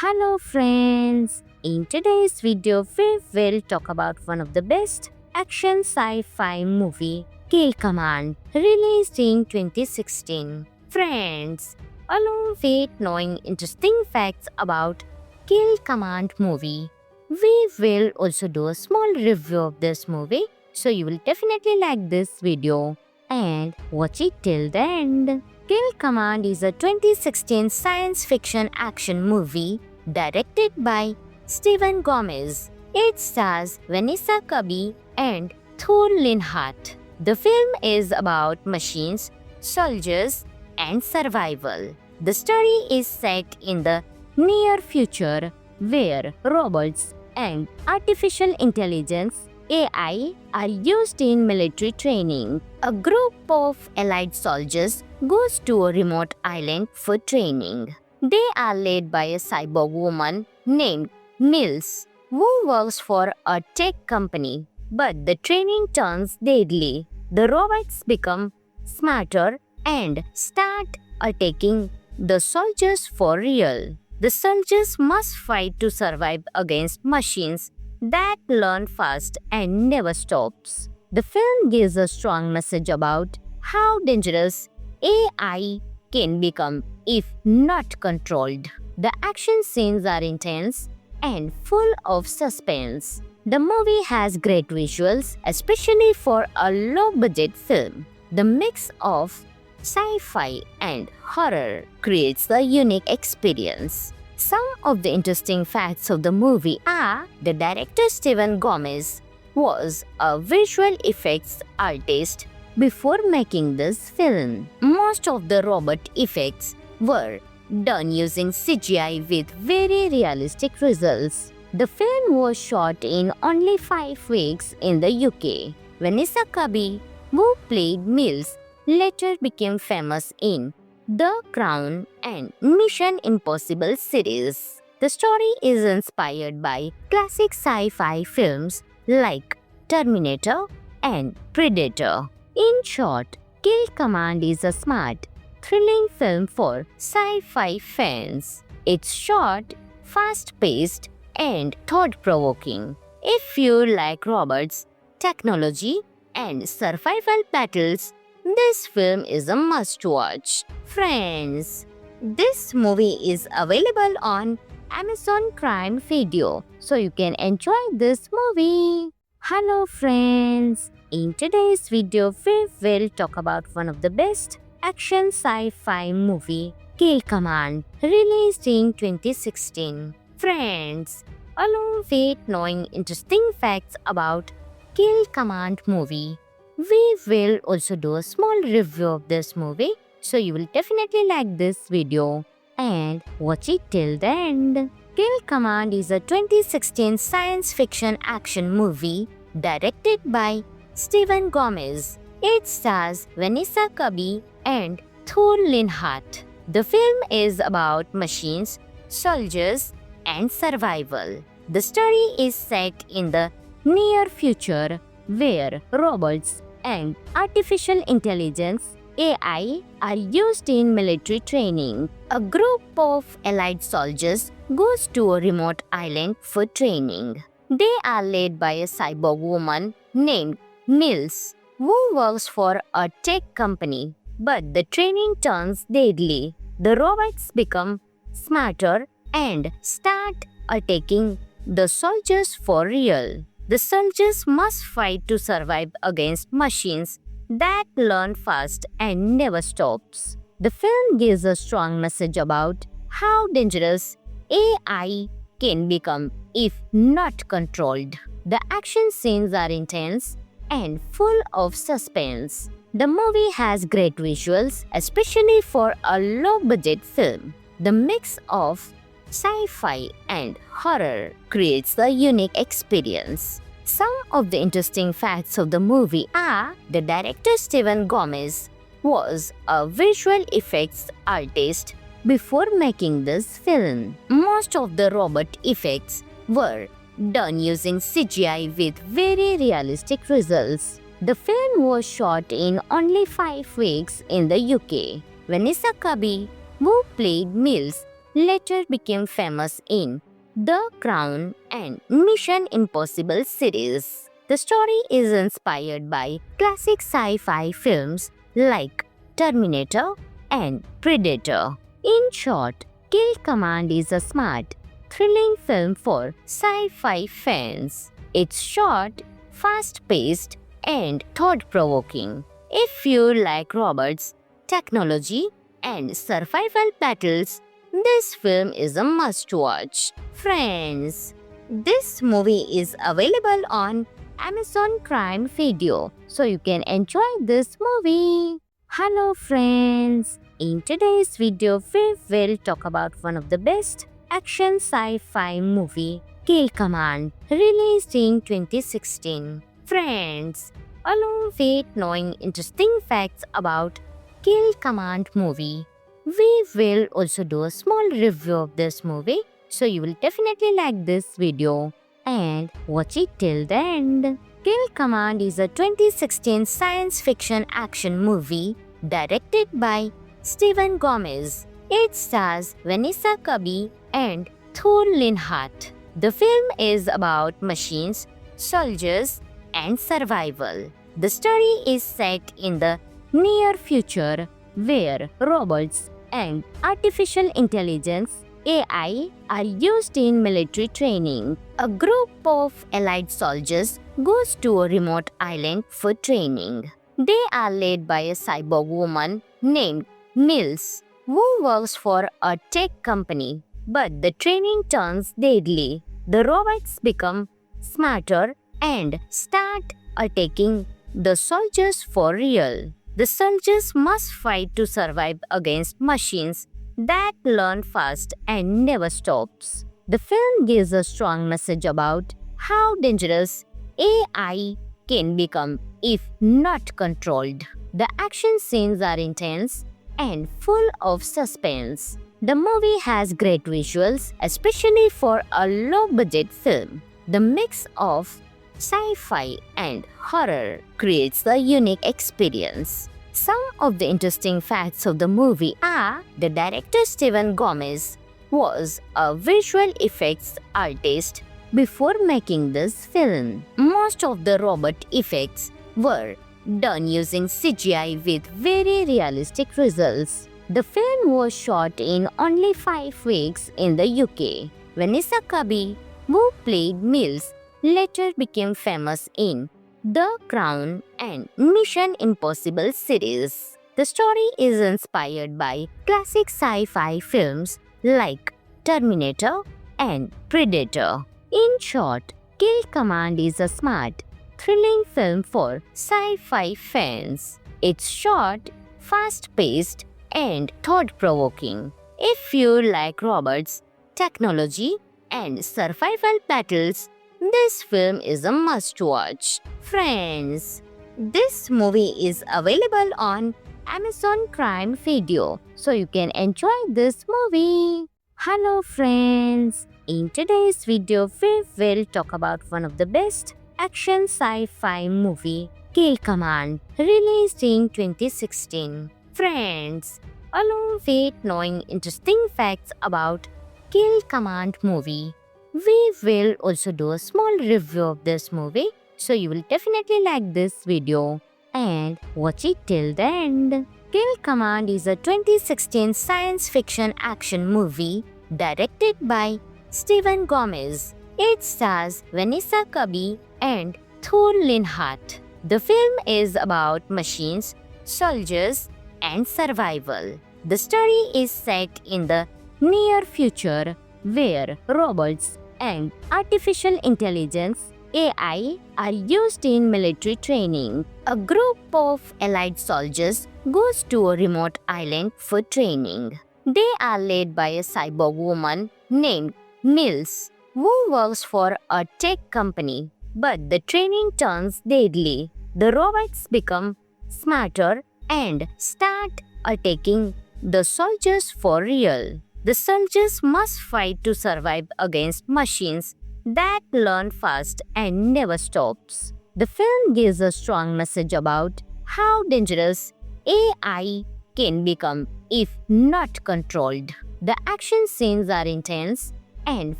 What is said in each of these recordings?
Hello friends! In today's video, we will talk about one of the best action sci-fi movie, Kill Command, released in 2016. Friends, along with knowing interesting facts about Kill Command movie, we will also do a small review of this movie, so you will definitely like this video and watch it till the end. Kill Command is a 2016 science fiction action movie directed by Steven Gomez. It stars Vanessa Kirby and Thor Linhart. The film is about machines, soldiers, and survival. The story is set in the near future where robots and artificial intelligence AI are used in military training. A group of allied soldiers goes to a remote island for training. They are led by a cyborg woman named Mills, who works for a tech company. But the training turns deadly. The robots become smarter and start attacking the soldiers for real. The soldiers must fight to survive against machines that learn fast and never stops. The film gives a strong message about how dangerous AI can become if not controlled. The action scenes are intense and full of suspense. The movie has great visuals, especially for a low-budget film. The mix of sci-fi and horror creates a unique experience. Some of the interesting facts of the movie are the director Steven Gomez was a visual effects artist before making this film. Most of the robot effects were done using CGI with very realistic results. The film was shot in only 5 weeks in the UK. Vanessa Kirby, who played Mills, later became famous in The Crown and Mission Impossible series. The story is inspired by classic sci-fi films like Terminator and Predator. In short, Kill Command is a smart, thrilling film for sci-fi fans. It's short, fast-paced, and thought-provoking. If you like robots, technology, and survival battles, this film is a must-watch. Friends, this movie is available on Amazon Prime Video, so you can enjoy this movie. Hello friends! In today's video, we will talk about one of the best action sci-fi movie, Kill Command, released in 2016. Friends, along with knowing interesting facts about Kill Command movie, we will also do a small review of this movie, so you will definitely like this video and watch it till the end. Kill Command is a 2016 science fiction action movie directed by Steven Gomez. It stars Vanessa Kirby and Thor Linhart. The film is about machines, soldiers, and survival. The story is set in the near future where robots and artificial intelligence AI are used in military training. A group of allied soldiers goes to a remote island for training. They are led by a cyborg woman named Mills, who works for a tech company. But the training turns deadly. The robots become smarter and start attacking the soldiers for real. The soldiers must fight to survive against machines that learn fast and never stops. The film gives a strong message about how dangerous AI can become if not controlled. The action scenes are intense and full of suspense. The movie has great visuals, especially for a low-budget film. The mix of sci-fi and horror creates a unique experience. Some of the interesting facts of the movie are the director Steven Gomez was a visual effects artist before making this film. Most of the robot effects were done using CGI with very realistic results. The film was shot in only 5 weeks in the UK. Vanessa Kirby, who played Mills, later became famous in The Crown and Mission Impossible series. The story is inspired by classic sci-fi films like Terminator and Predator. In short, Kill Command is a smart, thrilling film for sci-fi fans. It's short, fast-paced, and thought-provoking. If you like robots, technology, and survival battles, this film is a must-watch. Friends, this movie is available on Amazon Prime Video, so you can enjoy this movie. Hello friends, in today's video we will talk about one of the best action sci-fi movie, Kill Command, released in 2016. Friends, along with knowing interesting facts about Kill Command movie, we will also do a small review of this movie, so you will definitely like this video and watch it till the end. Kill Command is a 2016 science fiction action movie directed by Steven Gomez. It stars Vanessa Kirby and Thor Linhart. The film is about machines, soldiers, and survival. The story is set in the near future where robots and artificial intelligence AI are used in military training. A group of allied soldiers goes to a remote island for training. They are led by a cyborg woman named Mills, who works for a tech company. But the training turns deadly. The robots become smarter and start attacking the soldiers for real. The soldiers must fight to survive against machines that learn fast and never stops. The film gives a strong message about how dangerous AI can become if not controlled. The action scenes are intense and full of suspense. The movie has great visuals, especially for a low-budget film. The mix of sci-fi and horror creates a unique experience. Some of the interesting facts of the movie are the director Steven Gomez was a visual effects artist before making this film. Most of the robot effects were done using CGI with very realistic results. The film was shot in only 5 weeks in the UK. Vanessa Kirby, who played Mills, later became famous in The Crown and Mission Impossible series. The story is inspired by classic sci-fi films like Terminator and Predator. In short, Kill Command is a smart, thrilling film for sci-fi fans. It's short, fast-paced, and thought-provoking. If you like robots, technology, and survival battles, this film is a must-watch. Friends, this movie is available on Amazon Prime Video, so you can enjoy this movie. Hello friends, in today's video we will talk about one of the best action sci-fi movie, Kill Command, released in 2016. Friends, along with knowing interesting facts about Kill Command movie, we will also do a small review of this movie, so you will definitely like this video and watch it till the end. Kill Command is a 2016 science fiction action movie directed by Steven Gomez. It stars Vanessa Kirby and Thor Linhart. The film is about machines, soldiers, and survival. The story is set in the near future where robots and artificial intelligence AI are used in military training. A group of allied soldiers goes to a remote island for training. They are led by a cyborg woman named Mills, who works for a tech company. But the training turns deadly. The robots become smarter and start attacking the soldiers for real. The soldiers must fight to survive against machines that learn fast and never stops. The film gives a strong message about how dangerous AI can become if not controlled. The action scenes are intense and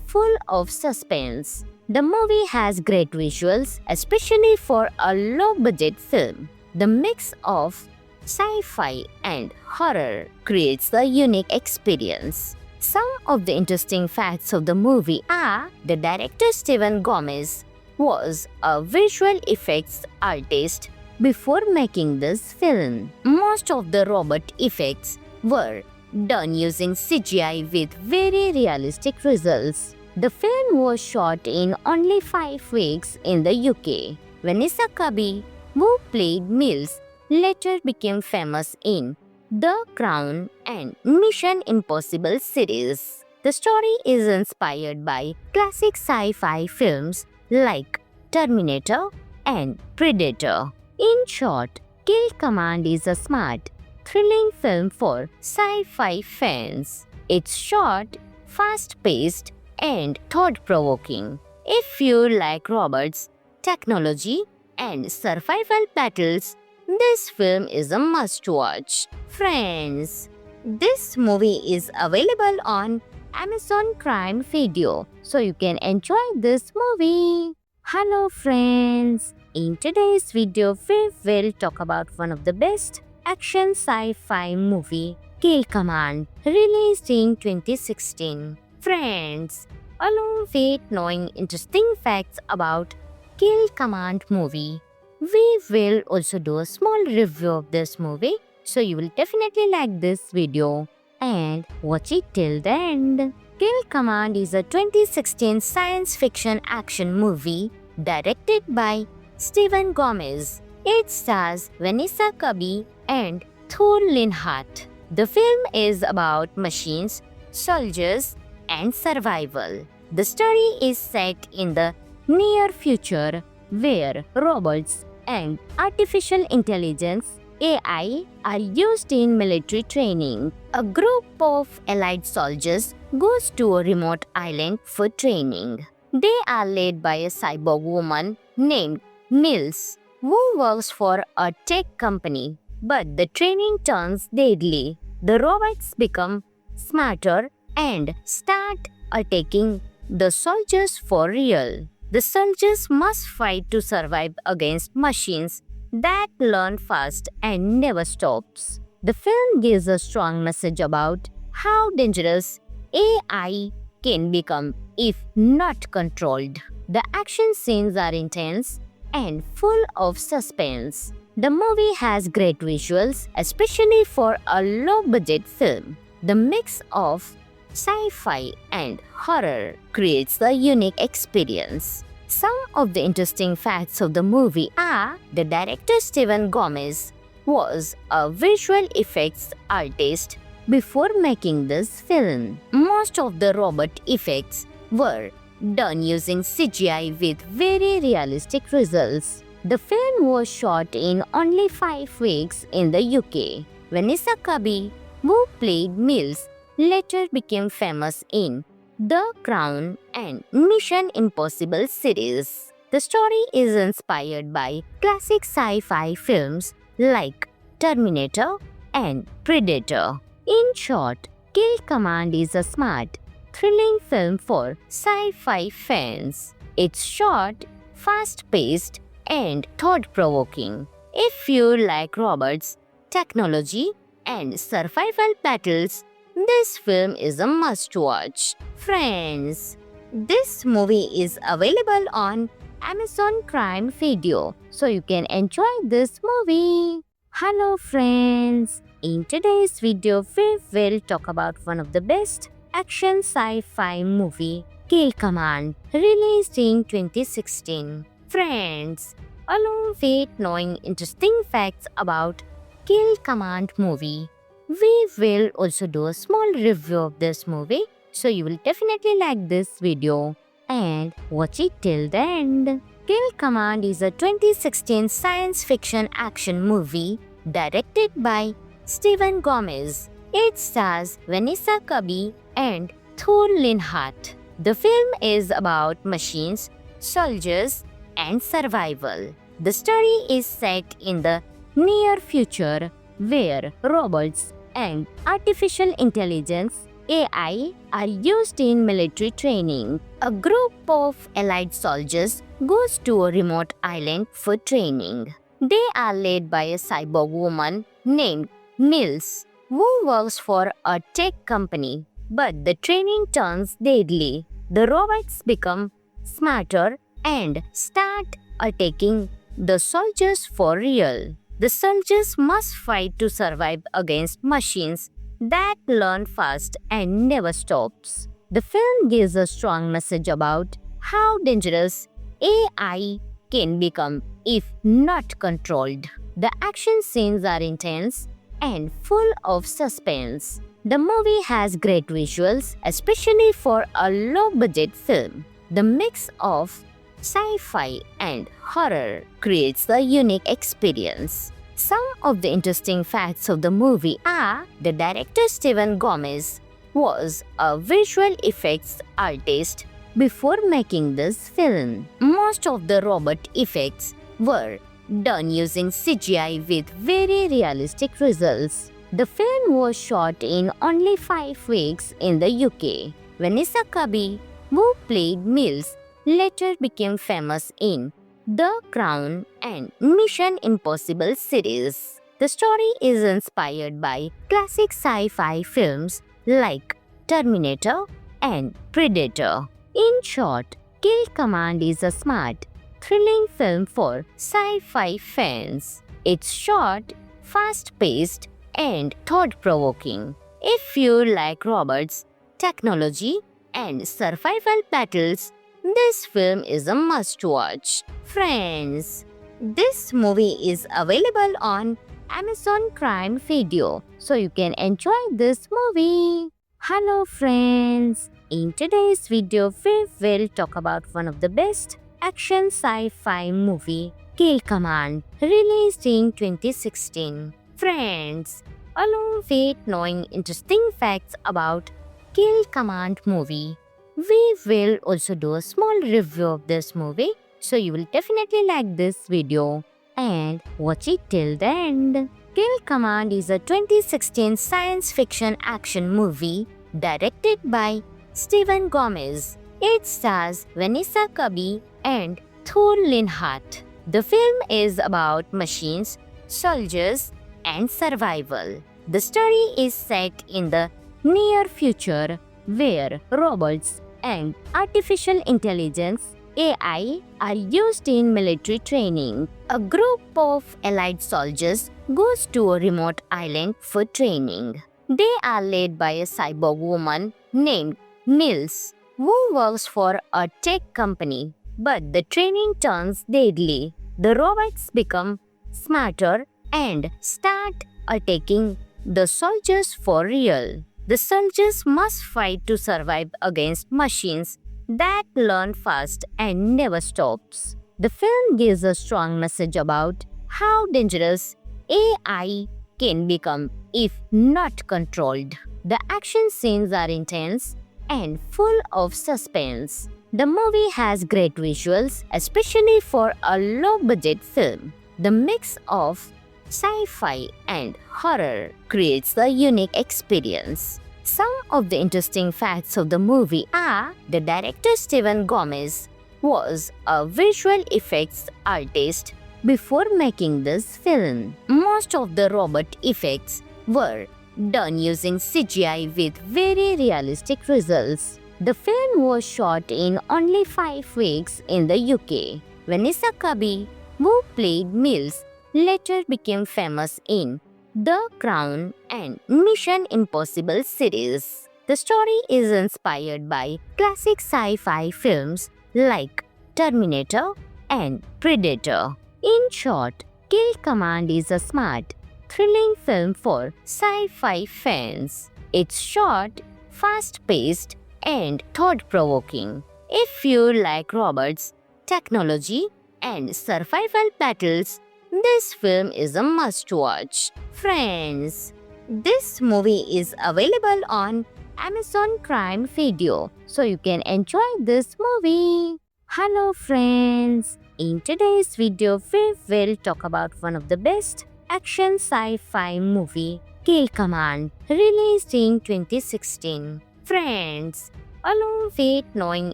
full of suspense. The movie has great visuals, especially for a low-budget film. The mix of sci-fi and horror creates a unique experience. Some of the interesting facts of the movie are the director Steven Gomez was a visual effects artist before making this film. Most of the robot effects were done using CGI with very realistic results. The film was shot in only 5 weeks in the UK. Vanessa Kirby, who played Mills, later became famous in The Crown and Mission Impossible series. The story is inspired by classic sci-fi films like Terminator and Predator. In short, Kill Command is a smart, thrilling film for sci-fi fans. It's short, fast-paced, and thought-provoking. If you like robots, technology, and survival battles, this film is a must-watch. Friends, this movie is available on Amazon Prime Video, so you can enjoy this movie. Hello friends, in today's video we will talk about one of the best action sci-fi movie, Kill Command, released in 2016. Friends, along with knowing interesting facts about Kill Command movie, we will also do a small review of this movie, so you will definitely like this video and watch it till the end. Kill Command is a 2016 science fiction action movie directed by Steven Gomez. It stars Vanessa Kirby and Thor Linhart. The film is about machines, soldiers, and survival. The story is set in the near future where robots and artificial intelligence AI are used in military training. A group of allied soldiers goes to a remote island for training. They are led by a cyborg woman named Mills, who works for a tech company. But the training turns deadly. The robots become smarter and start attacking the soldiers for real. The soldiers must fight to survive against machines that learn fast and never stops. The film gives a strong message about how dangerous AI can become if not controlled. The action scenes are intense and full of suspense. The movie has great visuals, especially for a low-budget film. The mix of sci-fi and horror creates a unique experience. Some of the interesting facts of the movie are the director Steven Gomez was a visual effects artist before making this film. Most of the robot effects were done using CGI with very realistic results. The film was shot in only 5 weeks in the UK. Vanessa Kirby, who played Mills, later became famous in The Crown and Mission Impossible series. The story is inspired by classic sci-fi films like Terminator and Predator. In short, Kill Command is a smart, thrilling film for sci-fi fans. It's short, fast-paced, and thought-provoking. If you like robots, technology, and survival battles, this film is a must-watch. Friends, this movie is available on Amazon Prime Video, so you can enjoy this movie. Hello friends, in today's video we will talk about one of the best action sci-fi movie, Kill Command, released in 2016. Friends, along with knowing interesting facts about Kill Command movie, we will also do a small review of this movie, so you will definitely like this video and watch it till the end. Kill Command is a 2016 science fiction action movie directed by Steven Gomez. It stars Vanessa Kirby and Thor Linhart. The film is about machines, soldiers, and survival. The story is set in the near future where robots and artificial intelligence AI are used in military training. A group of allied soldiers goes to a remote island for training. They are led by a cyborg woman named Mills, who works for a tech company. But the training turns deadly. The robots become smarter and start attacking the soldiers for real. The soldiers must fight to survive against machines that learn fast and never stops. The film gives a strong message about how dangerous AI can become if not controlled. The action scenes are intense and full of suspense. The movie has great visuals, especially for a low budget film. The mix of sci-fi and horror creates a unique experience. Some of the interesting facts of the movie are the director Steven Gomez was a visual effects artist before making this film. Most of the robot effects were done using CGI with very realistic results. The film was shot in only 5 weeks in the UK. Vanessa Kirby, who played Mills, later became famous in The Crown and Mission Impossible series. The story is inspired by classic sci-fi films like Terminator and Predator. In short, Kill Command is a smart, thrilling film for sci-fi fans. It's short, fast-paced, and thought-provoking. If you like robots, technology, and survival battles, this film is a must-watch. Friends, this movie is available on Amazon Prime Video, so you can enjoy this movie. Hello friends, in today's video we will talk about one of the best action sci-fi movie, Kill Command, released in 2016. Friends, along with knowing interesting facts about Kill Command movie, we will also do a small review of this movie, so you will definitely like this video and watch it till the end. Kill Command is a 2016 science fiction action movie directed by Steven Gomez. It stars Vanessa Kirby and Thor Linhart. The film is about machines, soldiers, and survival. The story is set in the near future where robots and artificial intelligence AI are used in military training. A group of allied soldiers goes to a remote island for training. They are led by a cyborg woman named Mills, who works for a tech company. But the training turns deadly. The robots become smarter and start attacking the soldiers for real. The soldiers must fight to survive against machines that learn fast and never stops. The film gives a strong message about how dangerous AI can become if not controlled. The action scenes are intense and full of suspense. The movie has great visuals, especially for a low-budget film. The mix of sci-fi and horror creates a unique experience. Some of the interesting facts of the movie are the director Steven Gomez was a visual effects artist before making this film. Most of the robot effects were done using CGI with very realistic results. The film was shot in only 5 weeks in the UK. Vanessa Kirby, who played Mills, later became famous in The Crown and Mission Impossible series. The story is inspired by classic sci-fi films like Terminator and Predator. In short, Kill Command is a smart, thrilling film for sci-fi fans. It's short, fast-paced, and thought-provoking. If you like robots, technology, and survival battles, this film is a must-watch. Friends, this movie is available on Amazon Prime Video, so you can enjoy this movie. Hello friends, in today's video we will talk about one of the best action sci-fi movie, Kill Command, released in 2016. Friends, along with knowing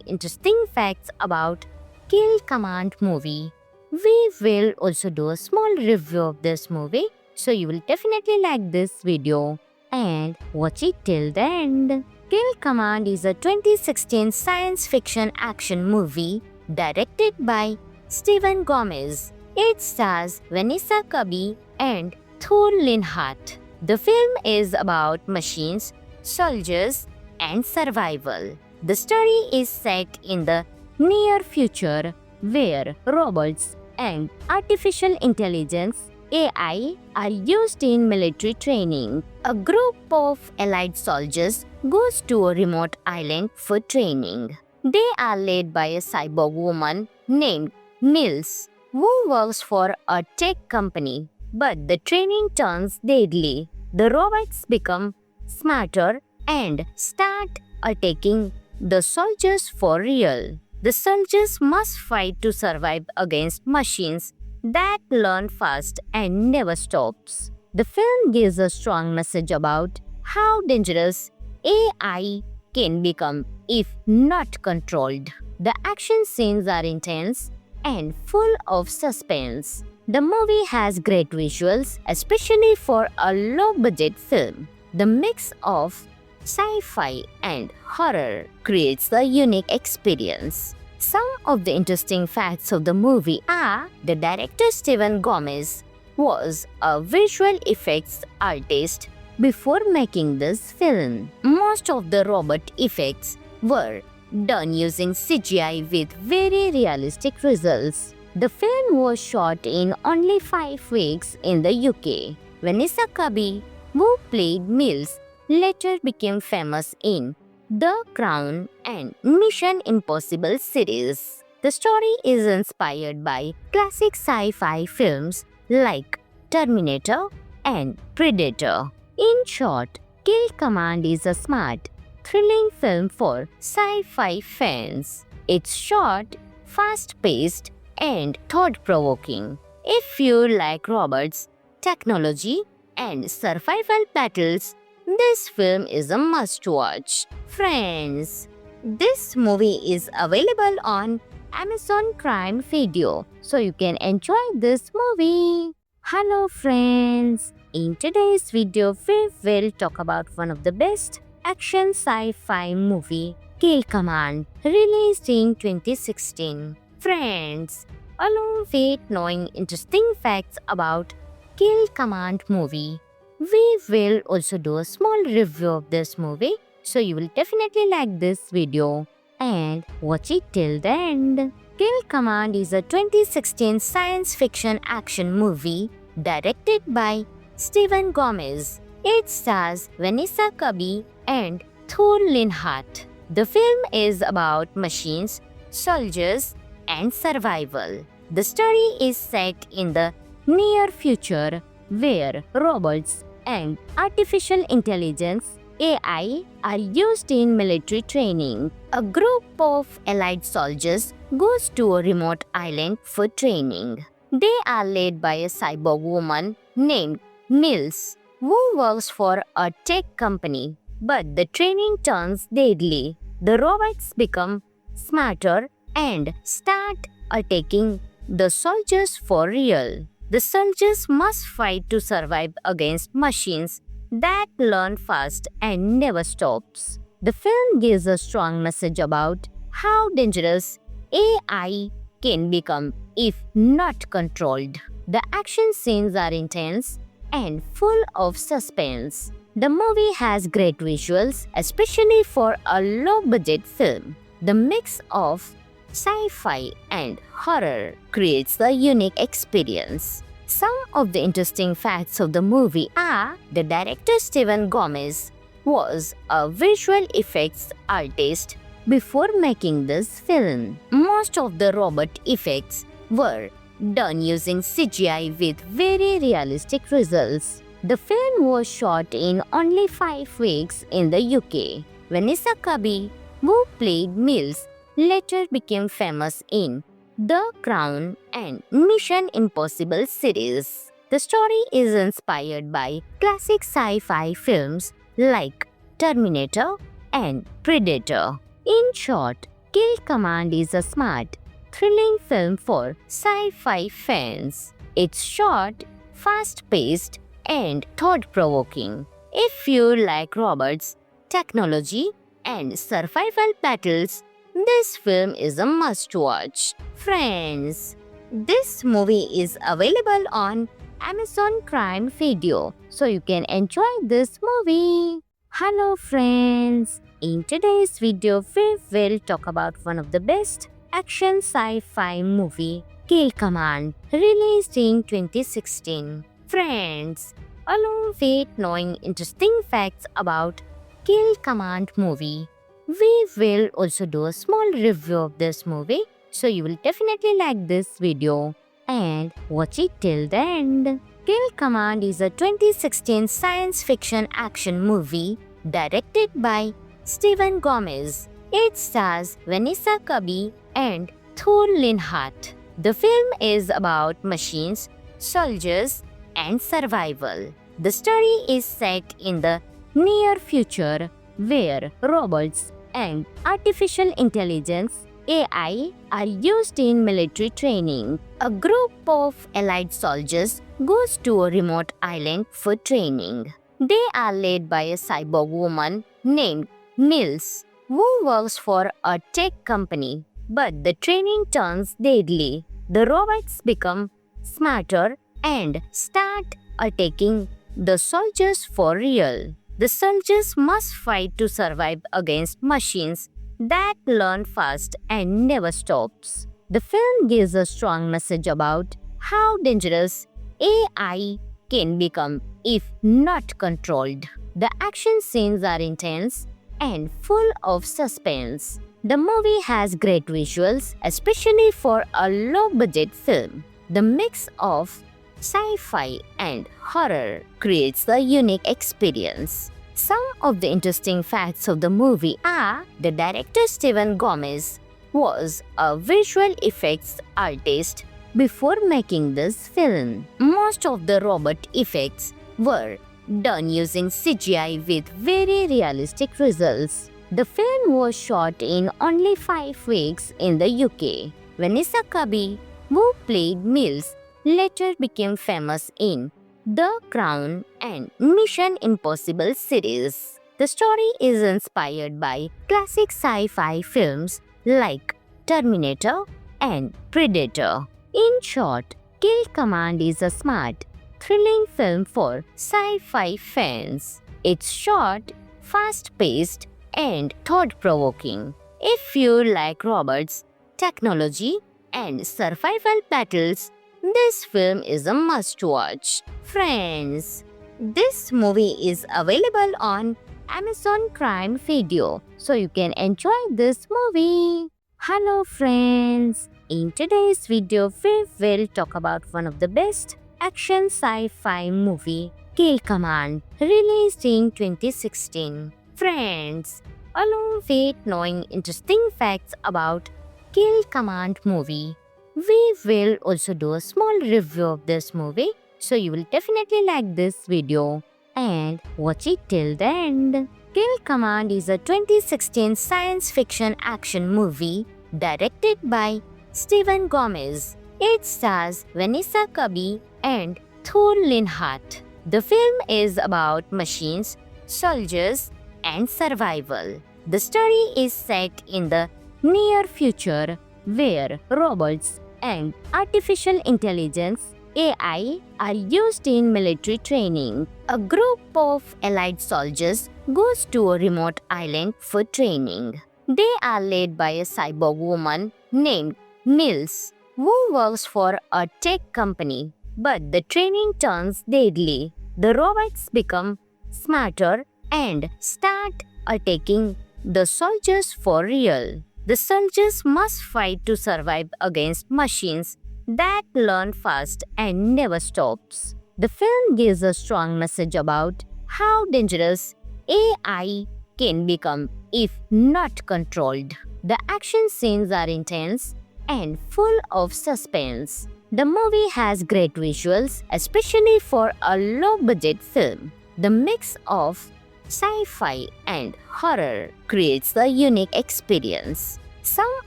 interesting facts about Kill Command movie, we will also do a small review of this movie, so you will definitely like this video and watch it till the end. Kill Command is a 2016 science fiction action movie directed by Steven Gomez. It stars Vanessa Kirby and Thor Linhart. The film is about machines, soldiers, and survival. The story is set in the near future where robots and artificial intelligence AI are used in military training. A group of allied soldiers goes to a remote island for training. They are led by a cyborg woman named Mills, who works for a tech company. But the training turns deadly. The robots become smarter and start attacking the soldiers for real. The soldiers must fight to survive against machines that learn fast and never stops. The film gives a strong message about how dangerous AI can become if not controlled. The action scenes are intense and full of suspense. The movie has great visuals, especially for a low-budget film. The mix of sci-fi and horror creates a unique experience. Some of the interesting facts of the movie are the director Steven Gomez was a visual effects artist before making this film. Most of the robot effects were done using CGI with very realistic results. The film was shot in only 5 weeks in the UK. Vanessa Kirby, who played Mills, later became famous in The Crown and Mission Impossible series. The story is inspired by classic sci-fi films like Terminator and Predator. In short, Kill Command is a smart, thrilling film for sci-fi fans. It's short, fast-paced, and thought-provoking. If you like robots, technology, and survival battles, this film is a must-watch. Friends, this movie is available on Amazon Prime Video, so you can enjoy this movie. Hello friends, in today's video we will talk about one of the best action sci-fi movie, Kill Command, released in 2016. Friends, along with knowing interesting facts about Kill Command movie, we will also do a small review of this movie, so you will definitely like this video and watch it till the end. Kill Command is a 2016 science fiction action movie directed by Steven Gomez. It stars Vanessa Kirby and Thor Linhart. The film is about machines, soldiers, and survival. The story is set in the near future where robots and artificial intelligence AI are used in military training. A group of allied soldiers goes to a remote island for training. They are led by a cyborg woman named Mills, who works for a tech company. But the training turns deadly. The robots become smarter and start attacking the soldiers for real. The soldiers must fight to survive against machines that learn fast and never stops. The film gives a strong message about how dangerous AI can become if not controlled. The action scenes are intense and full of suspense. The movie has great visuals, especially for a low-budget film. The mix of sci-fi and horror creates a unique experience. Some of the interesting facts of the movie are the director Steven Gomez was a visual effects artist before making this film. Most of the robot effects were done using CGI with very realistic results. The film was shot in only 5 weeks in the UK. Vanessa Kirby, who played Mills, later became famous in The Crown and Mission Impossible series. The story is inspired by classic sci-fi films like Terminator and Predator. In short, Kill Command is a smart, thrilling film for sci-fi fans. It's short, fast-paced, and thought-provoking. If you like robots, technology, and survival battles, this film is a must-watch. Friends, this movie is available on Amazon Prime Video, so you can enjoy this movie. Hello friends, in today's video we will talk about one of the best action sci-fi movie, Kill Command, released in 2016. Friends, along with knowing interesting facts about Kill Command movie, we will also do a small review of this movie, so you will definitely like this video and watch it till the end. Kill Command is a 2016 science fiction action movie directed by Steven Gomez. It stars Vanessa Kirby and Thor Linhart. The film is about machines, soldiers, and survival. The story is set in the near future where robots and artificial intelligence AI are used in military training. A group of allied soldiers goes to a remote island for training. They are led by a cyborg woman named Mills, who works for a tech company. But the training turns deadly. The robots become smarter and start attacking the soldiers for real. The soldiers must fight to survive against machines that learn fast and never stops. The film gives a strong message about how dangerous AI can become if not controlled. The action scenes are intense and full of suspense. The movie has great visuals, especially for a low-budget film. The mix of sci-fi and horror creates a unique experience. Some of the interesting facts of the movie are the director Steven Gomez was a visual effects artist before making this film. Most of the robot effects were done using CGI with very realistic results. The film was shot in only 5 weeks in the UK. Vanessa Kirby, who played Mills, later became famous in The Crown and Mission Impossible series. The story is inspired by classic sci-fi films like Terminator and Predator. In short, Kill Command is a smart, thrilling film for sci-fi fans. It's short, fast-paced, and thought-provoking. If you like robots, technology, and survival battles, this film is a must-watch. Friends, this movie is available on Amazon Prime Video, so you can enjoy this movie. Hello friends, in today's video we will talk about one of the best action sci-fi movie, Kill Command, released in 2016. Friends, along with knowing interesting facts about Kill Command movie, we will also do a small review of this movie, so you will definitely like this video and watch it till the end. Kill Command is a 2016 science fiction action movie directed by Steven Gomez. It stars Vanessa Kirby and Thor Linhart. The film is about machines, soldiers, and survival. The story is set in the near future where robots and artificial intelligence AI are used in military training. A group of allied soldiers goes to a remote island for training. They are led by a cyborg woman named Mills, who works for a tech company. But the training turns deadly. The robots become smarter and start attacking the soldiers for real. The soldiers must fight to survive against machines that learn fast and never stops. The film gives a strong message about how dangerous AI can become if not controlled. The action scenes are intense and full of suspense. The movie has great visuals, especially for a low-budget film. The mix of sci-fi and horror creates a unique experience. Some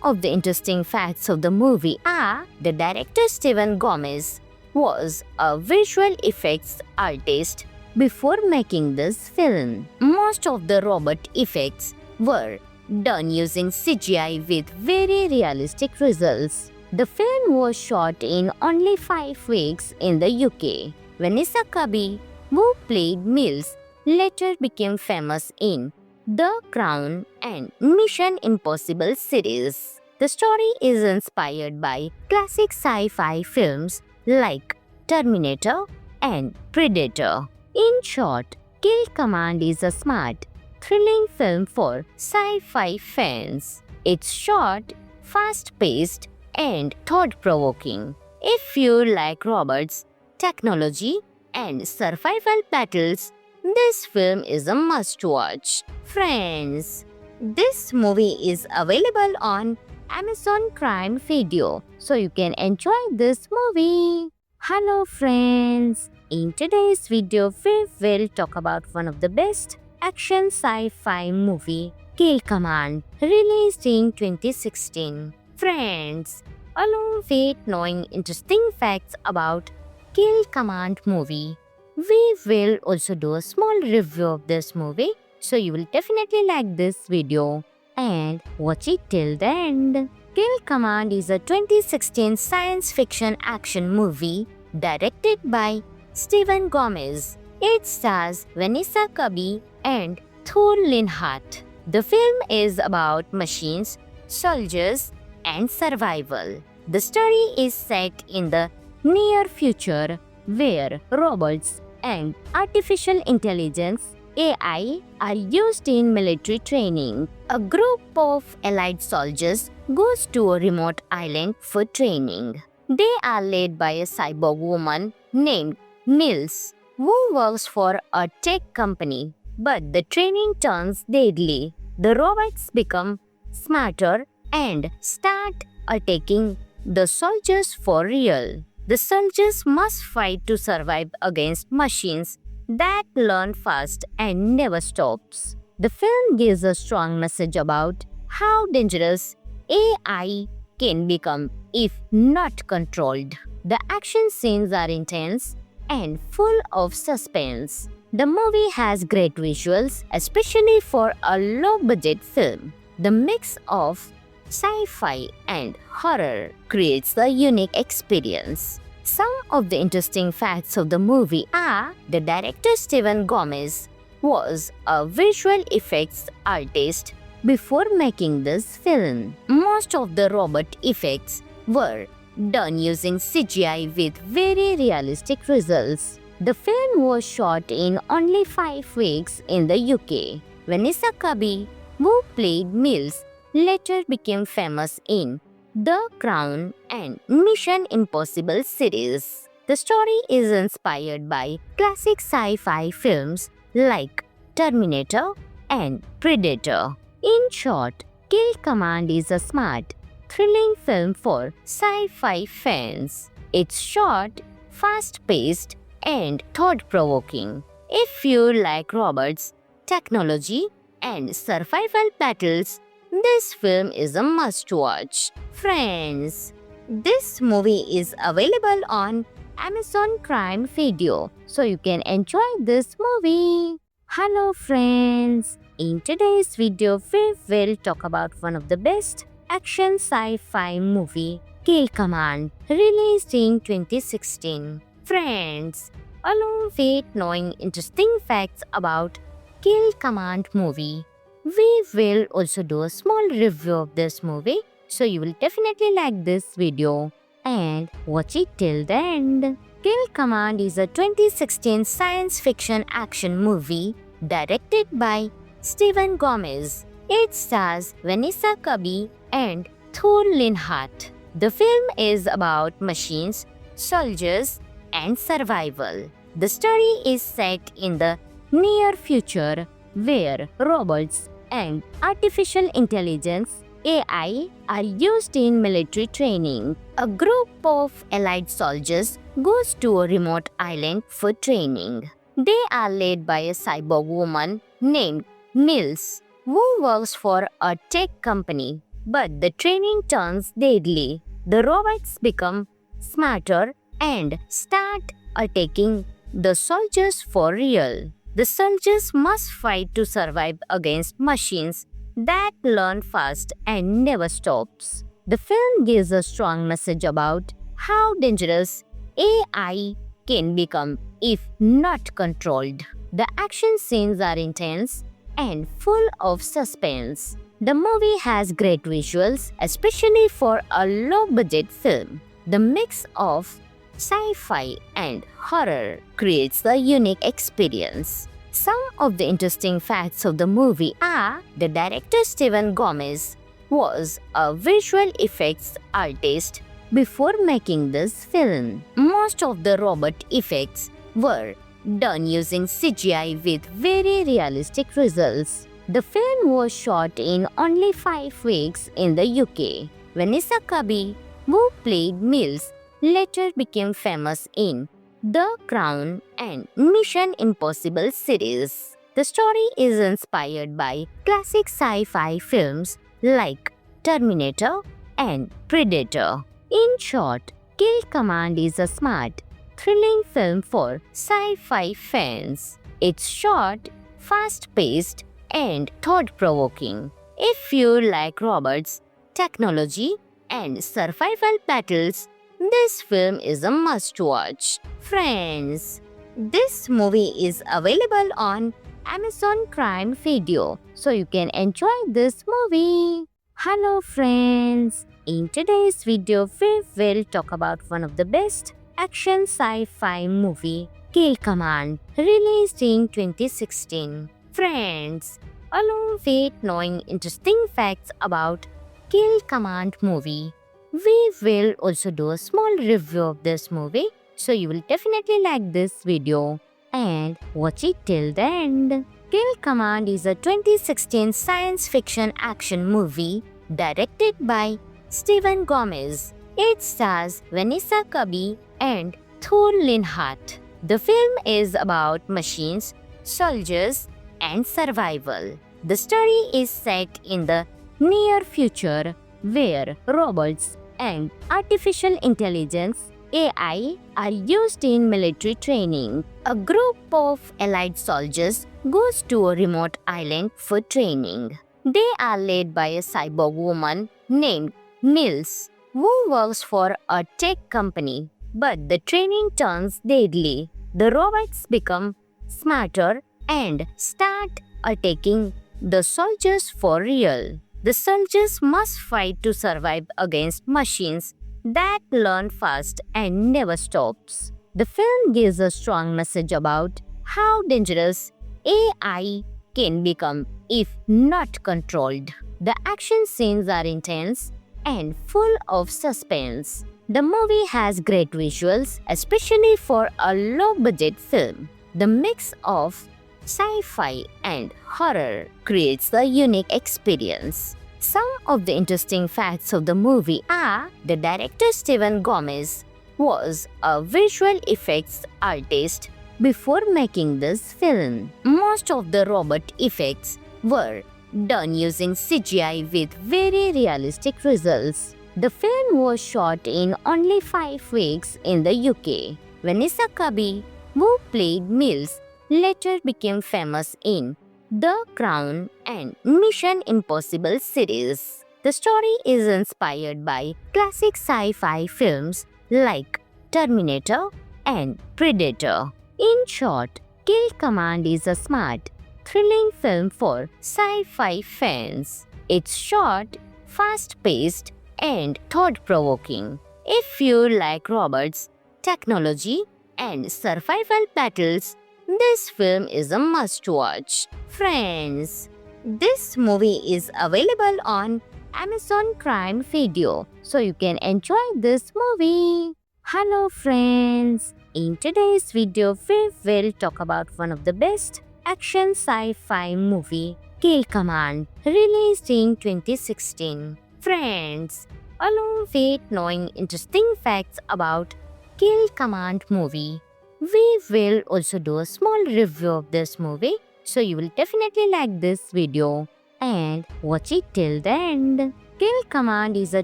of the interesting facts of the movie are the director Steven Gomez was a visual effects artist before making this film. Most of the robot effects were done using CGI with very realistic results. The film was shot in only 5 weeks in the UK. Vanessa Kirby, who played Mills, later became famous in The Crown and Mission Impossible series. The story is inspired by classic sci-fi films like Terminator and Predator. In short, Kill Command is a smart, thrilling film for sci-fi fans. It's short, fast-paced, and thought-provoking. If you like robots, technology, and survival battles, this film is a must-watch. Friends, this movie is available on Amazon Prime Video, so you can enjoy this movie. Hello friends, in today's video we will talk about one of the best action sci-fi movie, Kill Command, released in 2016. Friends, along with knowing interesting facts about Kill Command movie, we will also do a small review of this movie, so you will definitely like this video and watch it till the end. Kill Command is a 2016 science fiction action movie directed by Steven Gomez. It stars Vanessa Kirby and Thor Linhart. The film is about machines, soldiers, and survival. The story is set in the near future where robots and artificial intelligence AI are used in military training. A group of allied soldiers goes to a remote island for training. They are led by a cyborg woman named Mills, who works for a tech company. But the training turns deadly. The robots become smarter and start attacking the soldiers for real. The soldiers must fight to survive against machines that learn fast and never stops. The film gives a strong message about how dangerous AI can become if not controlled. The action scenes are intense and full of suspense. The movie has great visuals, especially for a low-budget film. The mix of sci-fi and horror creates a unique experience. Some of the interesting facts of the movie are the director Steven Gomez was a visual effects artist before making this film. Most of the robot effects were done using CGI with very realistic results. The film was shot in only 5 weeks in the UK. Vanessa Kirby, who played Mills, later became famous in The Crown and Mission Impossible series. The story is inspired by classic sci-fi films like Terminator and Predator. In short, Kill Command is a smart, thrilling film for sci-fi fans. It's short, fast-paced, and thought-provoking. If you like robots, technology, and survival battles, this film is a must-watch. Friends, this movie is available on Amazon Prime Video, so you can enjoy this movie. Hello friends, in today's video we will talk about one of the best action sci-fi movie, Kill Command, released in 2016. Friends, along with knowing interesting facts about Kill Command movie, we will also do a small review of this movie, so you will definitely like this video and watch it till the end. Kill Command is a 2016 science fiction action movie directed by Steven Gomez. It stars Vanessa Kirby and Thor Linhart. The film is about machines, soldiers, and survival. The story is set in the near future where robots and artificial intelligence AI are used in military training. A group of allied soldiers goes to a remote island for training. They are led by a cyborg woman named Mills, who works for a tech company. But the training turns deadly. The robots become smarter and start attacking the soldiers for real. The soldiers must fight to survive against machines that learn fast and never stops. The film gives a strong message about how dangerous AI can become if not controlled. The action scenes are intense and full of suspense. The movie has great visuals, especially for a low budget film. The mix of sci-fi and horror creates a unique experience. Some of the interesting facts of the movie are the director Steven Gomez was a visual effects artist before making this film. Most of the robot effects were done using CGI with very realistic results. The film was shot in only 5 weeks in the UK. Vanessa Kirby, who played Mills, later became famous in The Crown and Mission Impossible series. The story is inspired by classic sci-fi films like Terminator and Predator. In short, Kill Command is a smart, thrilling film for sci-fi fans. It's short, fast-paced, and thought-provoking. If you like robots, technology, and survival battles, this film is a must-watch. Friends, this movie is available on Amazon Prime Video, so you can enjoy this movie. Hello friends, in today's video we will talk about one of the best action sci-fi movie, Kill Command, released in 2016. Friends, along with knowing interesting facts about Kill Command movie, we will also do a small review of this movie, so you will definitely like this video and watch it till the end. Kill Command is a 2016 science fiction action movie directed by Steven Gomez. It stars Vanessa Kirby and Thor Linhart. The film is about machines, soldiers, and survival. The story is set in the near future where robots and artificial intelligence AI are used in military training. A group of allied soldiers goes to a remote island for training. They are led by a cyborg woman named Mills, who works for a tech company. But the training turns deadly. The robots become smarter and start attacking the soldiers for real. The soldiers must fight to survive against machines that learn fast and never stops. The film gives a strong message about how dangerous AI can become if not controlled. The action scenes are intense and full of suspense. The movie has great visuals, especially for a low-budget film. The mix of sci-fi and horror creates a unique experience. Some of the interesting facts of the movie are the director Steven Gomez was a visual effects artist before making this film. Most of the robot effects were done using CGI with very realistic results. The film was shot in only 5 weeks in the UK. Vanessa Kirby, who played Mills, later became famous in The Crown and Mission Impossible series. The story is inspired by classic sci-fi films like Terminator and Predator. In short, Kill Command is a smart, thrilling film for sci-fi fans. It's short, fast-paced, and thought-provoking. If you like robots, technology, and survival battles, this film is a must-watch. Friends, this movie is available on Amazon Prime Video, so you can enjoy this movie. Hello friends, in today's video we will talk about one of the best action sci-fi movie, Kill Command, released in 2016. Friends, along with knowing interesting facts about Kill Command movie, we will also do a small review of this movie, so you will definitely like this video and watch it till the end. Kill Command is a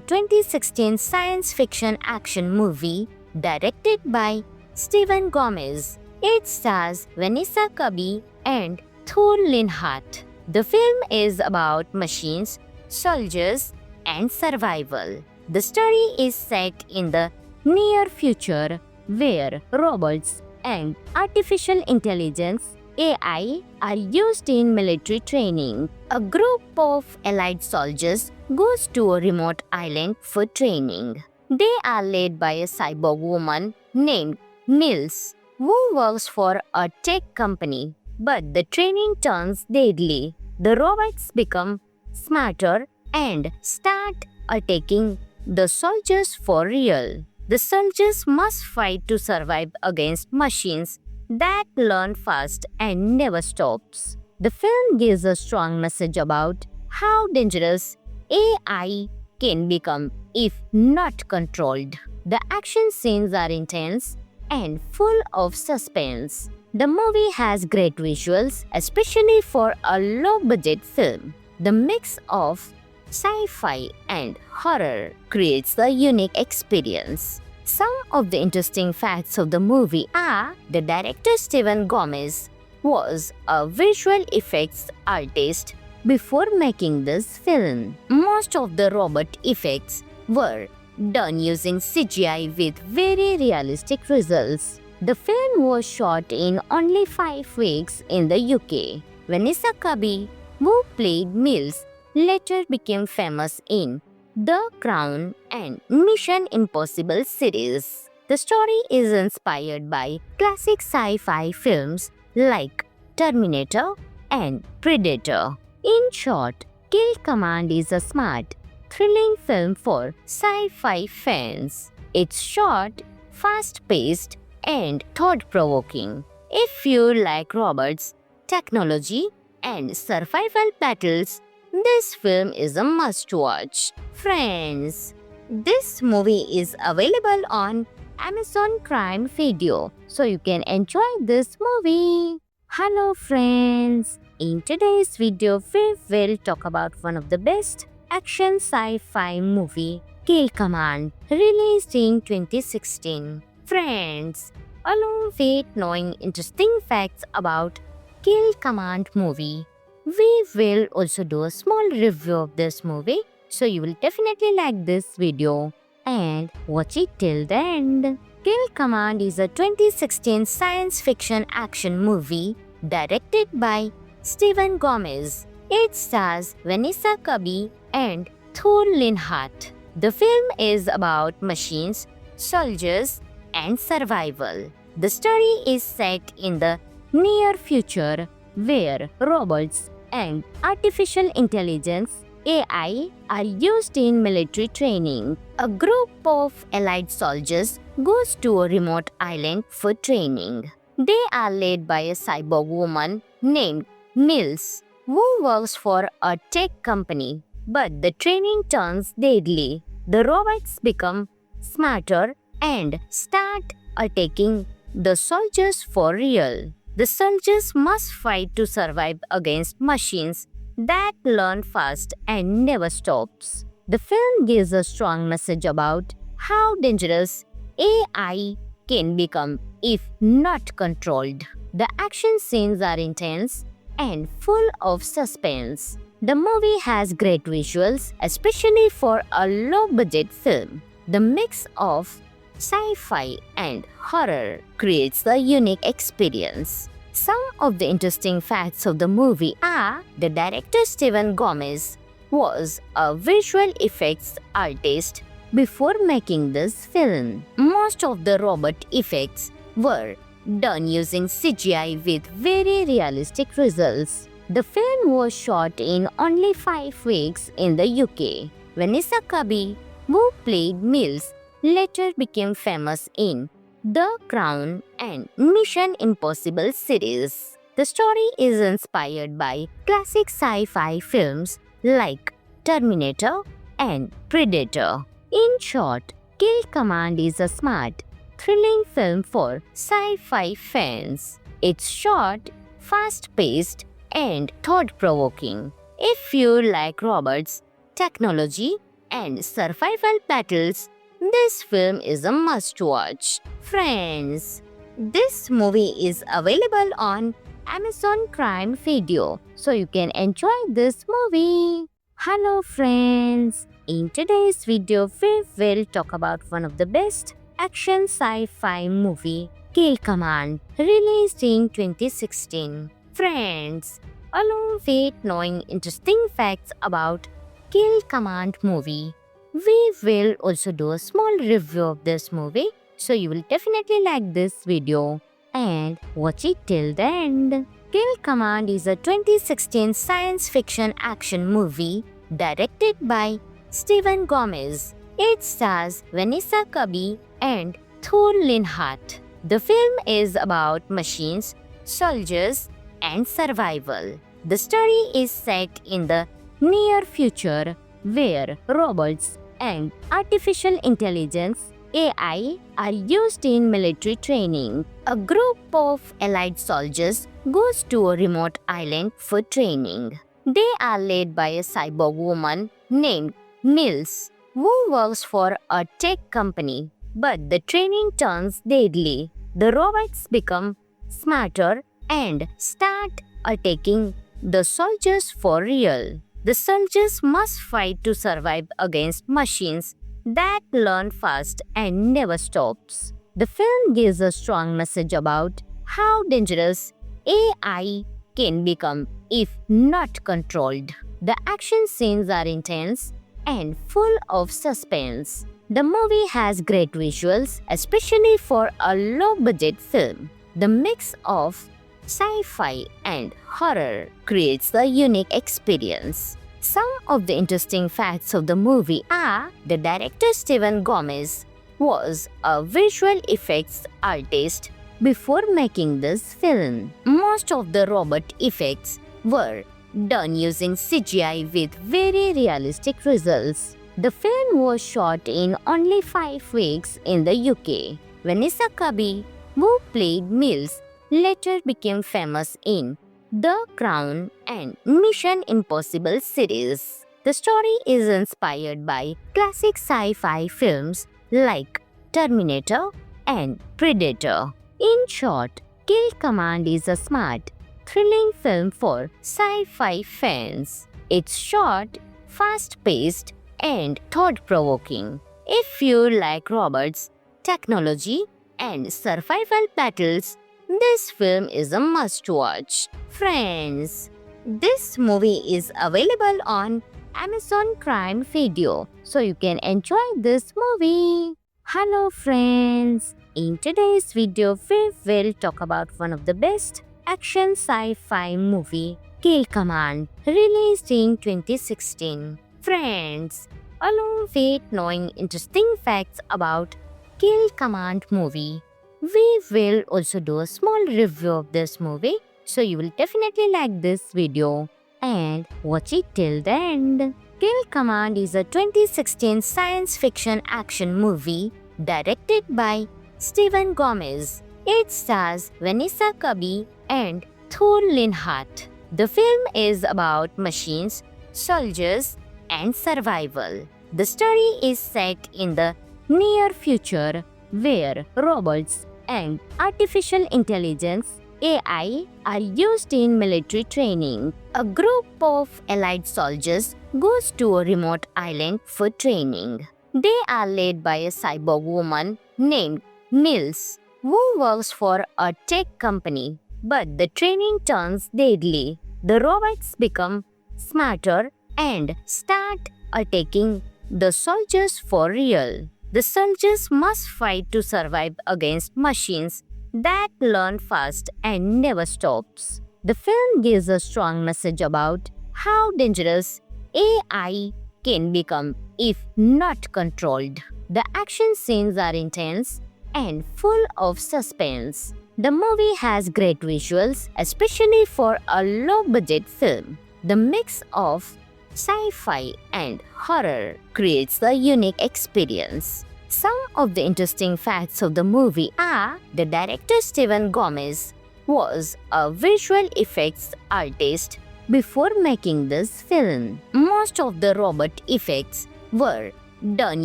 2016 science fiction action movie directed by Steven Gomez. It stars Vanessa Kirby and Thor Linhart. The film is about machines, soldiers, and survival. The story is set in the near future where robots and artificial intelligence AI are used in military training. A group of allied soldiers goes to a remote island for training. They are led by a cyborg woman named Mills, who works for a tech company. But the training turns deadly. The robots become smarter and start attacking the soldiers for real. The soldiers must fight to survive against machines that learn fast and never stops. The film gives a strong message about how dangerous AI can become if not controlled. The action scenes are intense and full of suspense. The movie has great visuals, especially for a low-budget film. The mix of sci-fi and horror creates a unique experience. Some of the interesting facts of the movie are the director Steven Gomez was a visual effects artist before making this film. Most of the robot effects were done using CGI with very realistic results. The film was shot in only 5 weeks in the UK. Vanessa Kirby, who played Mills, later became famous in The Crown and Mission Impossible series. The story is inspired by classic sci-fi films like Terminator and Predator. In short, Kill Command is a smart, thrilling film for sci-fi fans. It's short, fast-paced, and thought-provoking. If you like robots, technology, and survival battles, this film is a must-watch. Friends, this movie is available on Amazon Prime Video, so you can enjoy this movie. Hello friends, in today's video we will talk about one of the best action sci-fi movie, Kill Command, released in 2016. Friends, along with knowing interesting facts about Kill Command movie, we will also do a small review of this movie, so you will definitely like this video and watch it till the end. Kill Command is a 2016 science fiction action movie directed by Steven Gomez. It stars Vanessa Kirby and Thor Linhart. The film is about machines, soldiers, and survival. The story is set in the near future where robots and artificial intelligence AI are used in military training. A group of allied soldiers goes to a remote island for training. They are led by a cyborg woman named Mills, who works for a tech company. But the training turns deadly. The robots become smarter and start attacking the soldiers for real. The soldiers must fight to survive against machines that learn fast and never stops. The film gives a strong message about how dangerous AI can become if not controlled. The action scenes are intense and full of suspense. The movie has great visuals, especially for a low-budget film. The mix of sci-fi and horror creates a unique experience. Some of the interesting facts of the movie are the director Steven Gomez was a visual effects artist before making this film. Most of the robot effects were done using CGI with very realistic results. The film was shot in only 5 weeks in the UK. Vanessa Kirby, who played Mills, later became famous in The Crown and Mission Impossible series. The story is inspired by classic sci-fi films like Terminator and Predator. In short, Kill Command is a smart, thrilling film for sci-fi fans. It's short, fast-paced, and thought-provoking. If you like robots, technology, and survival battles, this film is a must-watch. Friends, this movie is available on Amazon Prime Video, so you can enjoy this movie. Hello friends! In today's video, we will talk about one of the best action sci-fi movie, Kill Command, released in 2016. Friends, along with knowing interesting facts about Kill Command movie, we will also do a small review of this movie, so you will definitely like this video and watch it till the end. Kill Command is a 2016 science fiction action movie directed by Steven Gomez. It stars Vanessa Kirby and Thor Linhart. The film is about machines, soldiers, and survival. The story is set in the near future where robots and artificial intelligence AI are used in military training. A group of allied soldiers goes to a remote island for training. They are led by a cyborg woman named Mills, who works for a tech company. But the training turns deadly. The robots become smarter and start attacking the soldiers for real. The soldiers must fight to survive against machines that learn fast and never stops. The film gives a strong message about how dangerous AI can become if not controlled. The action scenes are intense and full of suspense. The movie has great visuals, especially for a low-budget film. The mix of sci-fi and horror creates a unique experience. Some of the interesting facts of the movie are the director Steven Gomez was a visual effects artist before making this film. Most of the robot effects were done using CGI with very realistic results. The film was shot in only 5 weeks in the UK. Vanessa Kirby, who played Mills, later became famous in The Crown and Mission Impossible series. The story is inspired by classic sci-fi films like Terminator and Predator. In short, Kill Command is a smart, thrilling film for sci-fi fans. It's short, fast-paced, and thought-provoking. If you like robots, technology, and survival battles, this film is a must-watch. Friends, this movie is available on Amazon Prime Video, so you can enjoy this movie. Hello friends! In today's video, we will talk about one of the best action sci-fi movie, Kill Command, released in 2016. Friends, along with knowing interesting facts about Kill Command movie, we will also do a small review of this movie, so you will definitely like this video and watch it till the end. Kill Command is a 2016 science fiction action movie directed by Steven Gomez. It stars Vanessa Kirby and Thor Linhart. The film is about machines, soldiers, and survival. The story is set in the near future where robots and artificial intelligence AI are used in military training. A group of allied soldiers goes to a remote island for training. They are led by a cyborg woman named Mills, who works for a tech company. But the training turns deadly. The robots become smarter and start attacking the soldiers for real. The soldiers must fight to survive against machines that learn fast and never stops. The film gives a strong message about how dangerous AI can become if not controlled. The action scenes are intense and full of suspense. The movie has great visuals, especially for a low-budget film. The mix of sci-fi and horror creates a unique experience. Some of the interesting facts of the movie are the director Steven Gomez was a visual effects artist before making this film. Most of the robot effects were done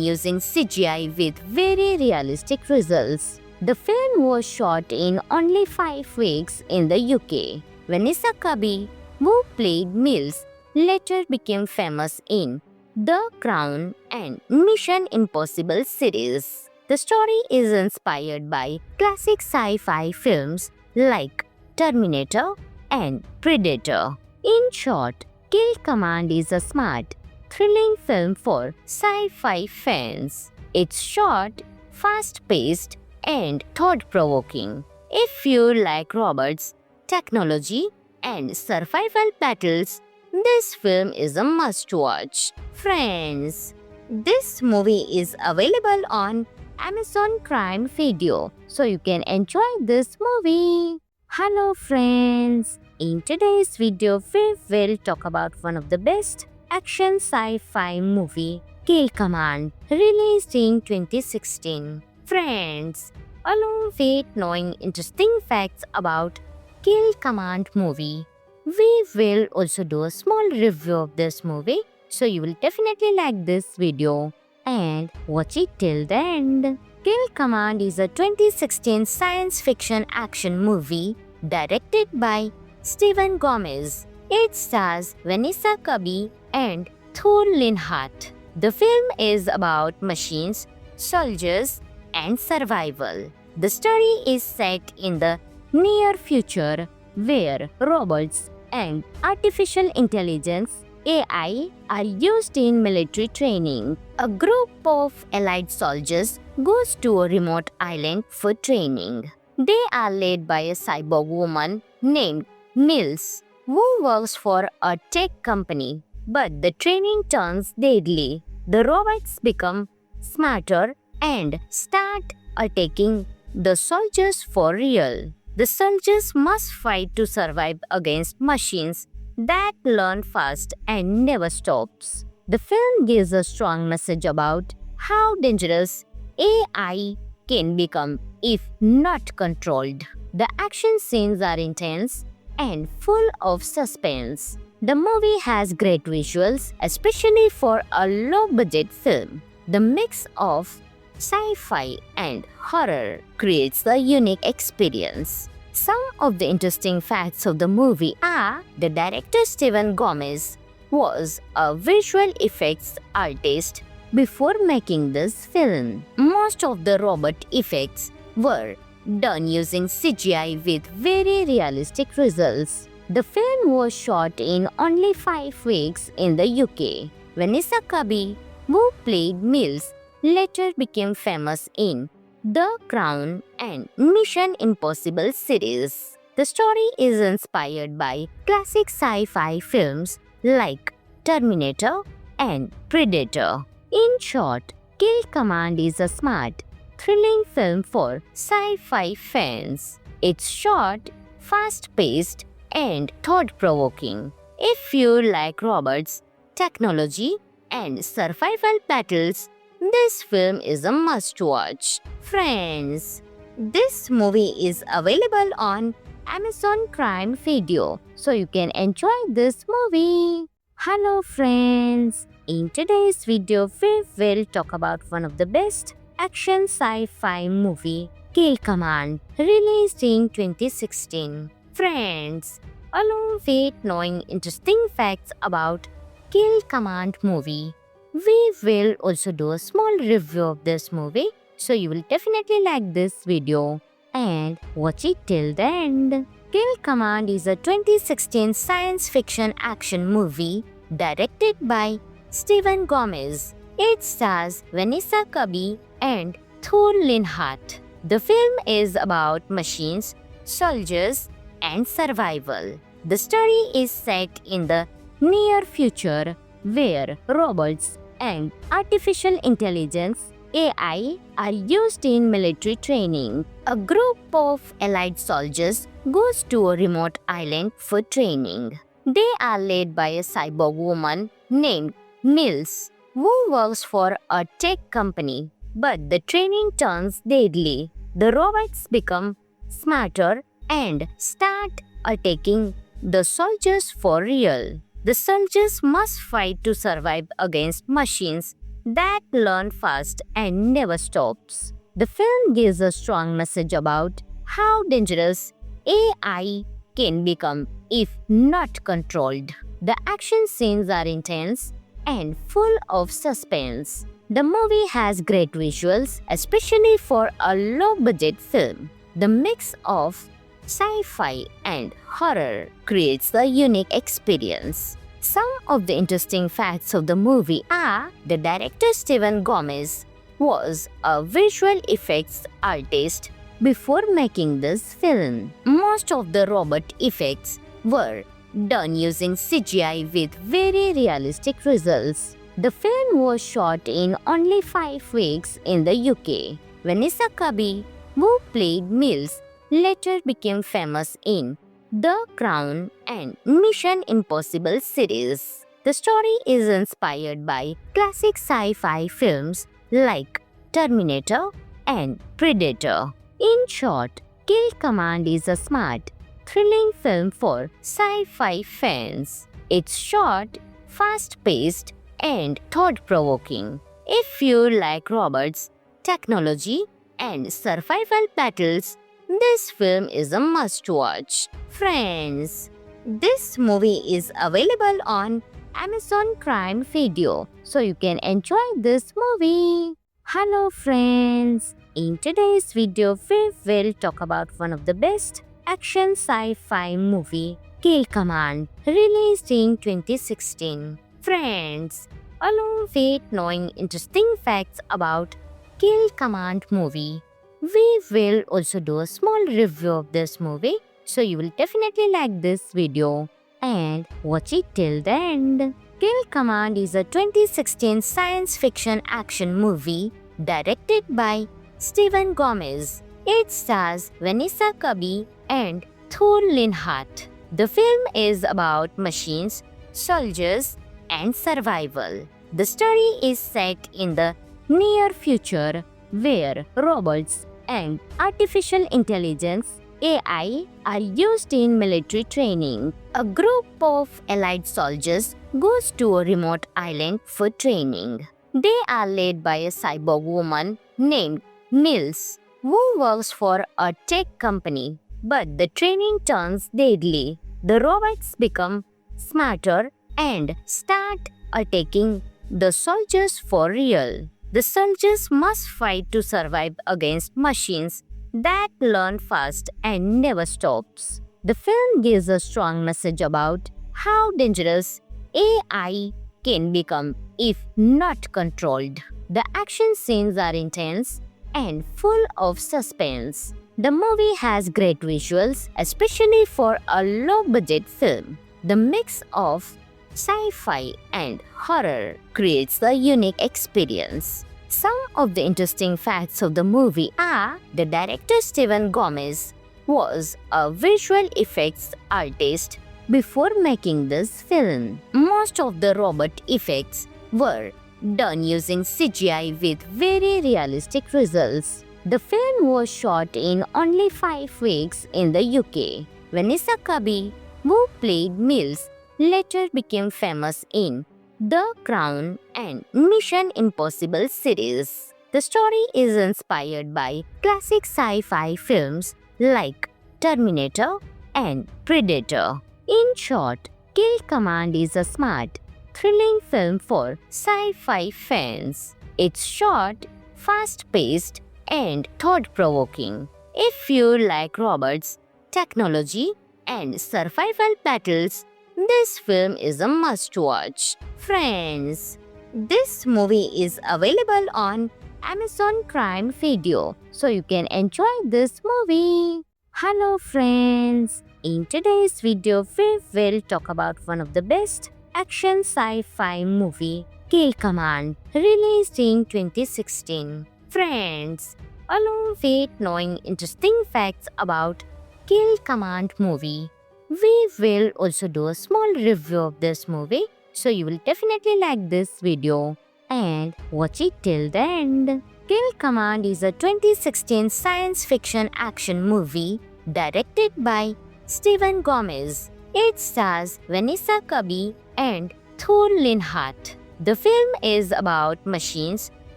using CGI with very realistic results. The film was shot in only 5 weeks in the UK. Vanessa Kirby, who played Mills, later became famous in The Crown and Mission Impossible series. The story is inspired by classic sci-fi films like Terminator and Predator. In short, Kill Command is a smart, thrilling film for sci-fi fans. It's short, fast-paced, and thought-provoking. If you like robots, technology, and survival battles, this film is a must-watch. Friends, this movie is available on Amazon Prime Video, so you can enjoy this movie. Hello friends, in today's video we will talk about one of the best action sci-fi movie, Kill Command, released in 2016. Friends, along with knowing interesting facts about Kill Command movie, we will also do a small review of this movie, so you will definitely like this video and watch it till the end. Kill Command is a 2016 science fiction action movie directed by Steven Gomez. It stars Vanessa Kirby and Thor Linhart. The film is about machines, soldiers, and survival. The story is set in the near future where robots and artificial intelligence AI are used in military training. A group of allied soldiers goes to a remote island for training. They are led by a cyborg woman named Mills, who works for a tech company. But the training turns deadly. The robots become smarter and start attacking the soldiers for real. The soldiers must fight to survive against machines that learn fast and never stops. The film gives a strong message about how dangerous AI can become if not controlled. The action scenes are intense and full of suspense. The movie has great visuals, especially for a low-budget film. The mix of sci-fi and horror creates a unique experience. Some of the interesting facts of the movie are the director Steven Gomez was a visual effects artist before making this film. Most of the robot effects were done using CGI with very realistic results. The film was shot in only 5 weeks in the UK. Vanessa Kirby, who played Mills, later became famous in The Crown and Mission Impossible series. The story is inspired by classic sci-fi films like Terminator and Predator. In short, Kill Command is a smart, thrilling film for sci-fi fans. It's short, fast-paced, and thought-provoking. If you like robots, technology, and survival battles, this film is a must-watch. Friends, this movie is available on Amazon Prime Video, so you can enjoy this movie. Hello friends, in today's video we will talk about one of the best action sci-fi movie, Kill Command, released in 2016. Friends, along with knowing interesting facts about Kill Command movie, we will also do a small review of this movie, so you will definitely like this video and watch it till the end. Kill Command is a 2016 science fiction action movie directed by Steven Gomez. It stars Vanessa Kirby and Thor Linhart. The film is about machines, soldiers, and survival. The story is set in the near future where robots and artificial intelligence AI are used in military training. A group of allied soldiers goes to a remote island for training. They are led by a cyborg woman named Mills, who works for a tech company. But the training turns deadly. The robots become smarter and start attacking the soldiers for real. The soldiers must fight to survive against machines that learn fast and never stops. The film gives a strong message about how dangerous AI can become if not controlled. The action scenes are intense and full of suspense. The movie has great visuals, especially for a low budget film. The mix of sci-fi and horror creates a unique experience. Some of the interesting facts of the movie are the director Steven Gomez was a visual effects artist before making this film. Most of the robot effects were done using CGI with very realistic results. The film was shot in only 5 weeks in the UK. Vanessa Kirby, who played Mills, later became famous in The Crown and Mission Impossible series. The story is inspired by classic sci-fi films like Terminator and Predator. In short, Kill Command is a smart, thrilling film for sci-fi fans. It's short, fast-paced, and thought-provoking. If you like robots, technology, and survival battles, this film is a must-watch. Friends, this movie is available on Amazon Prime Video, so you can enjoy this movie. Hello friends, in today's video we will talk about one of the best action sci-fi movie, Kill Command, released in 2016. Friends, along with knowing interesting facts about Kill Command movie, we will also do a small review of this movie, so you will definitely like this video and watch it till the end. Kill Command is a 2016 science fiction action movie directed by Steven Gomez. It stars Vanessa Kirby and Thor Linhart. The film is about machines, soldiers, and survival. The story is set in the near future where robots and artificial intelligence AI are used in military training. A group of allied soldiers goes to a remote island for training. They are led by a cyborg woman named Mills, who works for a tech company. But the training turns deadly. The robots become smarter and start attacking the soldiers for real. The soldiers must fight to survive against machines that learn fast and never stops. The film gives a strong message about how dangerous AI can become if not controlled. The action scenes are intense and full of suspense. The movie has great visuals, especially for a low-budget film. The mix of sci-fi and horror creates a unique experience. Some of the interesting facts of the movie are the director Steven Gomez was a visual effects artist before making this film. Most of the robot effects were done using CGI with very realistic results. The film was shot in only 5 weeks in the UK. Vanessa Kirby, who played Mills, later became famous in The Crown and Mission Impossible series. The story is inspired by classic sci-fi films like Terminator and Predator. In short, Kill Command is a smart, thrilling film for sci-fi fans. It's short, fast-paced, and thought-provoking. If you like robots, technology, and survival battles, this film is a must-watch. Friends, this movie is available on Amazon Prime Video, so you can enjoy this movie. Hello friends, in today's video we will talk about one of the best action sci-fi movie, Kill Command, released in 2016. Friends, along with knowing interesting facts about Kill Command movie, we will also do a small review of this movie, so you will definitely like this video and watch it till the end. Kill Command is a 2016 science fiction action movie directed by Steven Gomez. It stars Vanessa Kirby and Thor Linhart. The film is about machines,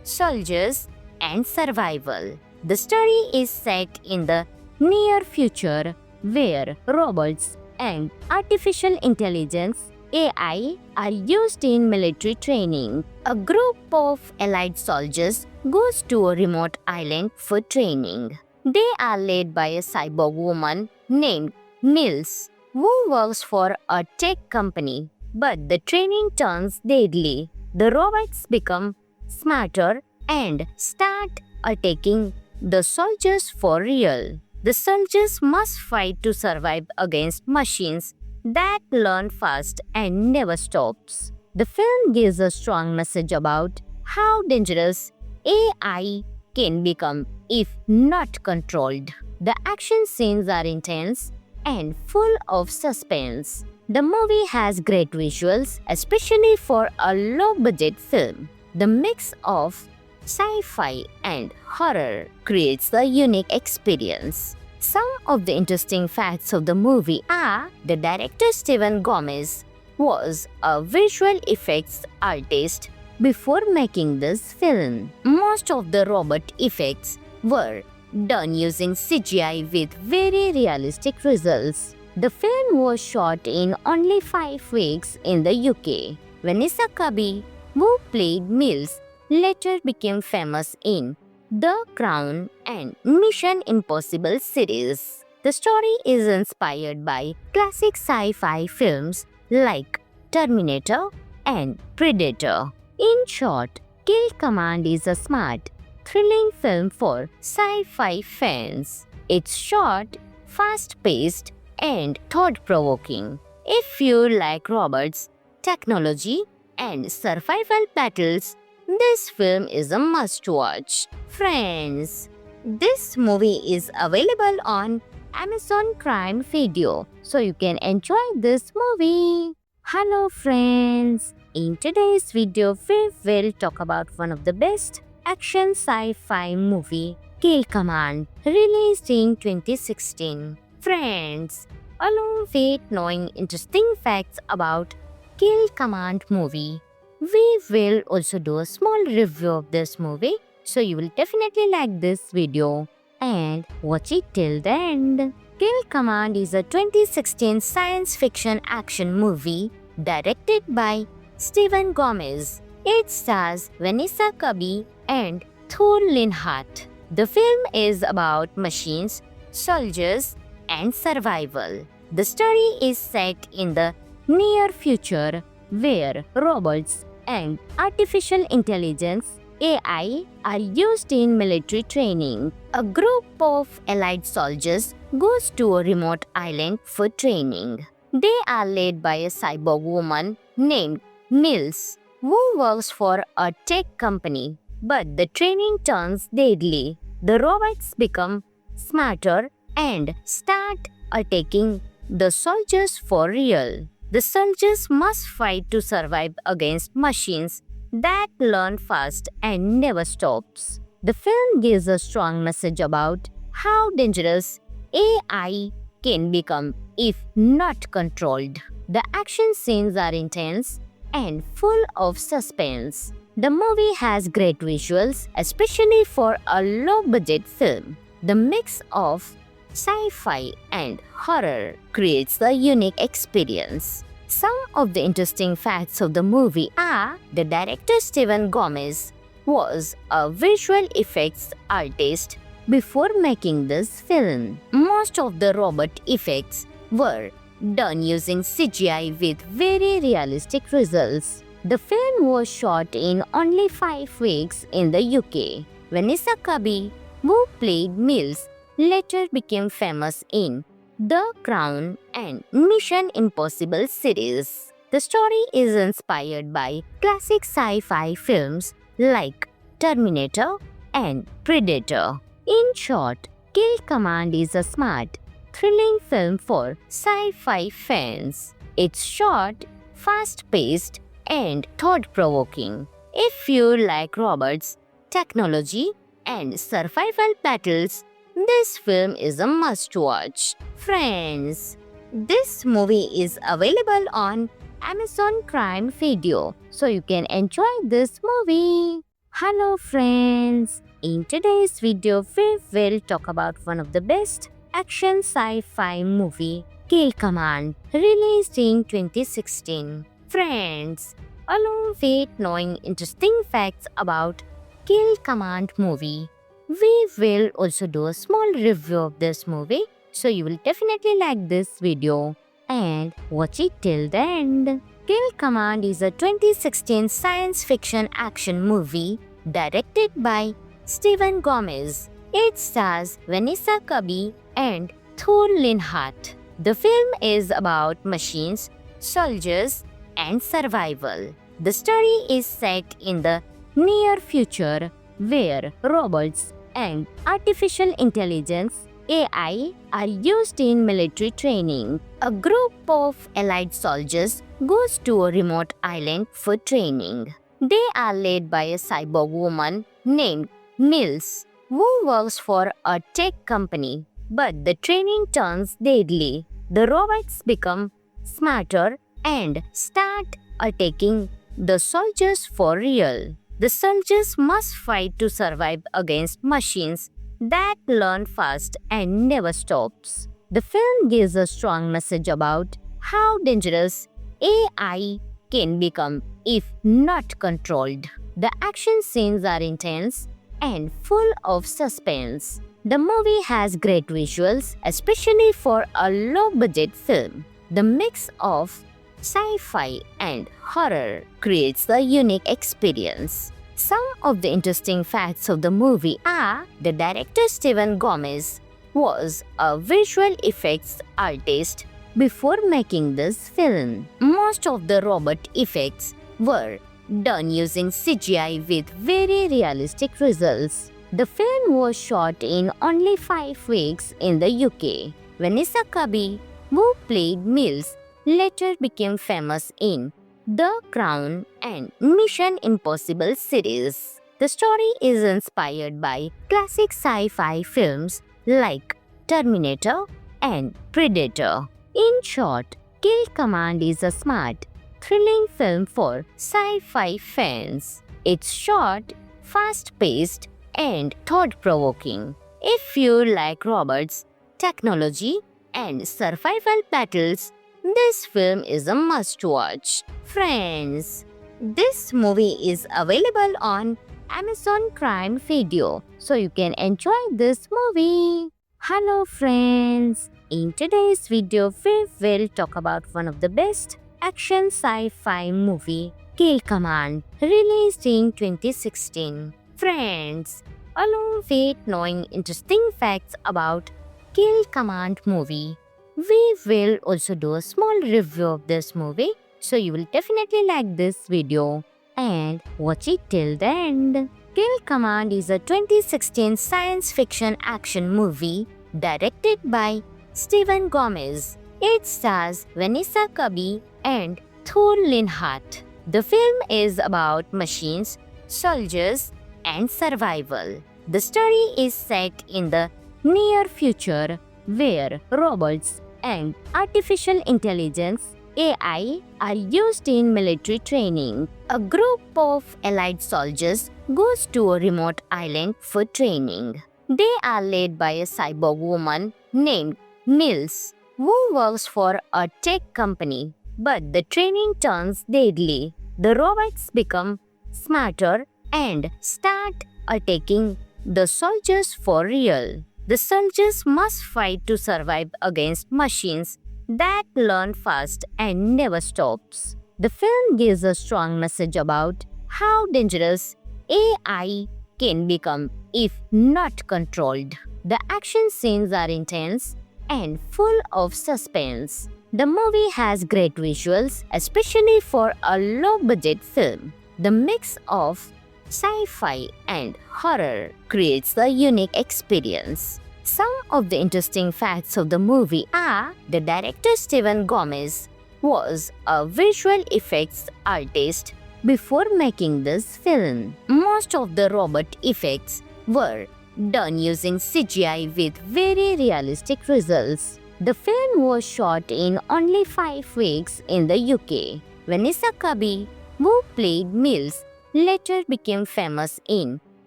soldiers, and survival. The story is set in the near future where robots and artificial intelligence AI are used in military training. A group of allied soldiers goes to a remote island for training. They are led by a cyborg woman named Mills, who works for a tech company. But the training turns deadly. The robots become smarter and start attacking the soldiers for real. The soldiers must fight to survive against machines that learn fast and never stops. The film gives a strong message about how dangerous AI can become if not controlled. The action scenes are intense and full of suspense. The movie has great visuals, especially for a low-budget film. The mix of sci-fi and horror creates a unique experience. Some of the interesting facts of the movie are the director Steven Gomez was a visual effects artist before making this film. Most of the robot effects were done using CGI with very realistic results. The film was shot in only 5 weeks in the UK. Vanessa Kirby, who played Mills, later became famous in The Crown and Mission Impossible series. The story is inspired by classic sci-fi films like Terminator and Predator. In short, Kill Command is a smart, thrilling film for sci-fi fans. It's short, fast-paced, and thought-provoking. If you like robots, technology, and survival battles, this film is a must-watch. Friends, this movie is available on Amazon Prime Video, so you can enjoy this movie. Hello friends, in today's video we will talk about one of the best action sci-fi movie, Kill Command, released in 2016. Friends, along with knowing interesting facts about Kill Command movie, we will also do a small review of this movie, so you will definitely like this video and watch it till the end. Kill Command is a 2016 science fiction action movie directed by Steven Gomez. It stars Vanessa Kirby and Thor Linhart. The film is about machines, soldiers, and survival. The story is set in the near future where robots and artificial intelligence AI are used in military training. A group of allied soldiers goes to a remote island for training. They are led by a cyborg woman named Mills, who works for a tech company. But the training turns deadly. The robots become smarter and start attacking the soldiers for real. The soldiers must fight to survive against machines that learn fast and never stops. The film gives a strong message about how dangerous AI can become if not controlled. The action scenes are intense and full of suspense. The movie has great visuals, especially for a low-budget film. The mix of sci-fi and horror creates a unique experience. Some of the interesting facts of the movie are the director Steven Gomez was a visual effects artist before making this film. Most of the robot effects were done using CGI with very realistic results. The film was shot in only 5 weeks in the UK. Vanessa Kirby, who played Mills, later became famous in The Crown and Mission Impossible series. The story is inspired by classic sci-fi films like Terminator and Predator. In short, Kill Command is a smart, thrilling film for sci-fi fans. It's short, fast-paced, and thought-provoking. If you like robots, technology, and survival battles, this film is a must-watch. Friends, this movie is available on Amazon Prime Video, so you can enjoy this movie. Hello friends, in today's video we will talk about one of the best action sci-fi movie, Kill Command, released in 2016. Friends, along with knowing interesting facts about Kill Command movie, we will also do a small review of this movie, so you will definitely like this video and watch it till the end. Kill Command is a 2016 science fiction action movie directed by Steven Gomez. It stars Vanessa Kirby and Thor Linhart. The film is about machines, soldiers, and survival. The story is set in the near future where robots and artificial intelligence AI are used in military training. A group of allied soldiers goes to a remote island for training. They are led by a cyborg woman named Mills, who works for a tech company. But the training turns deadly. The robots become smarter and start attacking the soldiers for real. The soldiers must fight to survive against machines that learn fast and never stops. The film gives a strong message about how dangerous AI can become if not controlled. The action scenes are intense and full of suspense. The movie has great visuals, especially for a low-budget film. The mix of sci-fi and horror creates a unique experience. Some of the interesting facts of the movie are the director Steven Gomez was a visual effects artist before making this film. Most of the robot effects were done using CGI with very realistic results. The film was shot in only 5 weeks in the UK. Vanessa Kirby, who played Mills, later became famous in The Crown and Mission Impossible series. The story is inspired by classic sci-fi films like Terminator and Predator. In short, Kill Command is a smart, thrilling film for sci-fi fans. It's short, fast-paced, and thought-provoking. If you like robots, technology, and survival battles, this film is a must-watch. Friends, this movie is available on Amazon Prime Video, so you can enjoy this movie. Hello friends, in today's video we will talk about one of the best action sci-fi movie, Kill Command, released in 2016. Friends, along with knowing interesting facts about Kill Command movie, we will also do a small review of this movie, so you will definitely like this video and watch it till the end. Kill Command is a 2016 science fiction action movie directed by Steven Gomez. It stars Vanessa Kirby and Thor Linhart. The film is about machines, soldiers, and survival. The story is set in the near future where robots and artificial intelligence AI are used in military training. A group of allied soldiers goes to a remote island for training. They are led by a cyborg woman named Mills, who works for a tech company. But the training turns deadly. The robots become smarter and start attacking the soldiers for real. The soldiers must fight to survive against machines that learn fast and never stops. The film gives a strong message about how dangerous AI can become if not controlled. The action scenes are intense and full of suspense. The movie has great visuals, especially for a low-budget film. The mix of sci-fi and horror creates a unique experience. Some of the interesting facts of the movie are the director Steven Gomez was a visual effects artist before making this film. Most of the robot effects were done using CGI with very realistic results. The film was shot in only 5 weeks in the UK. Vanessa Kirby, who played Mills, later became famous in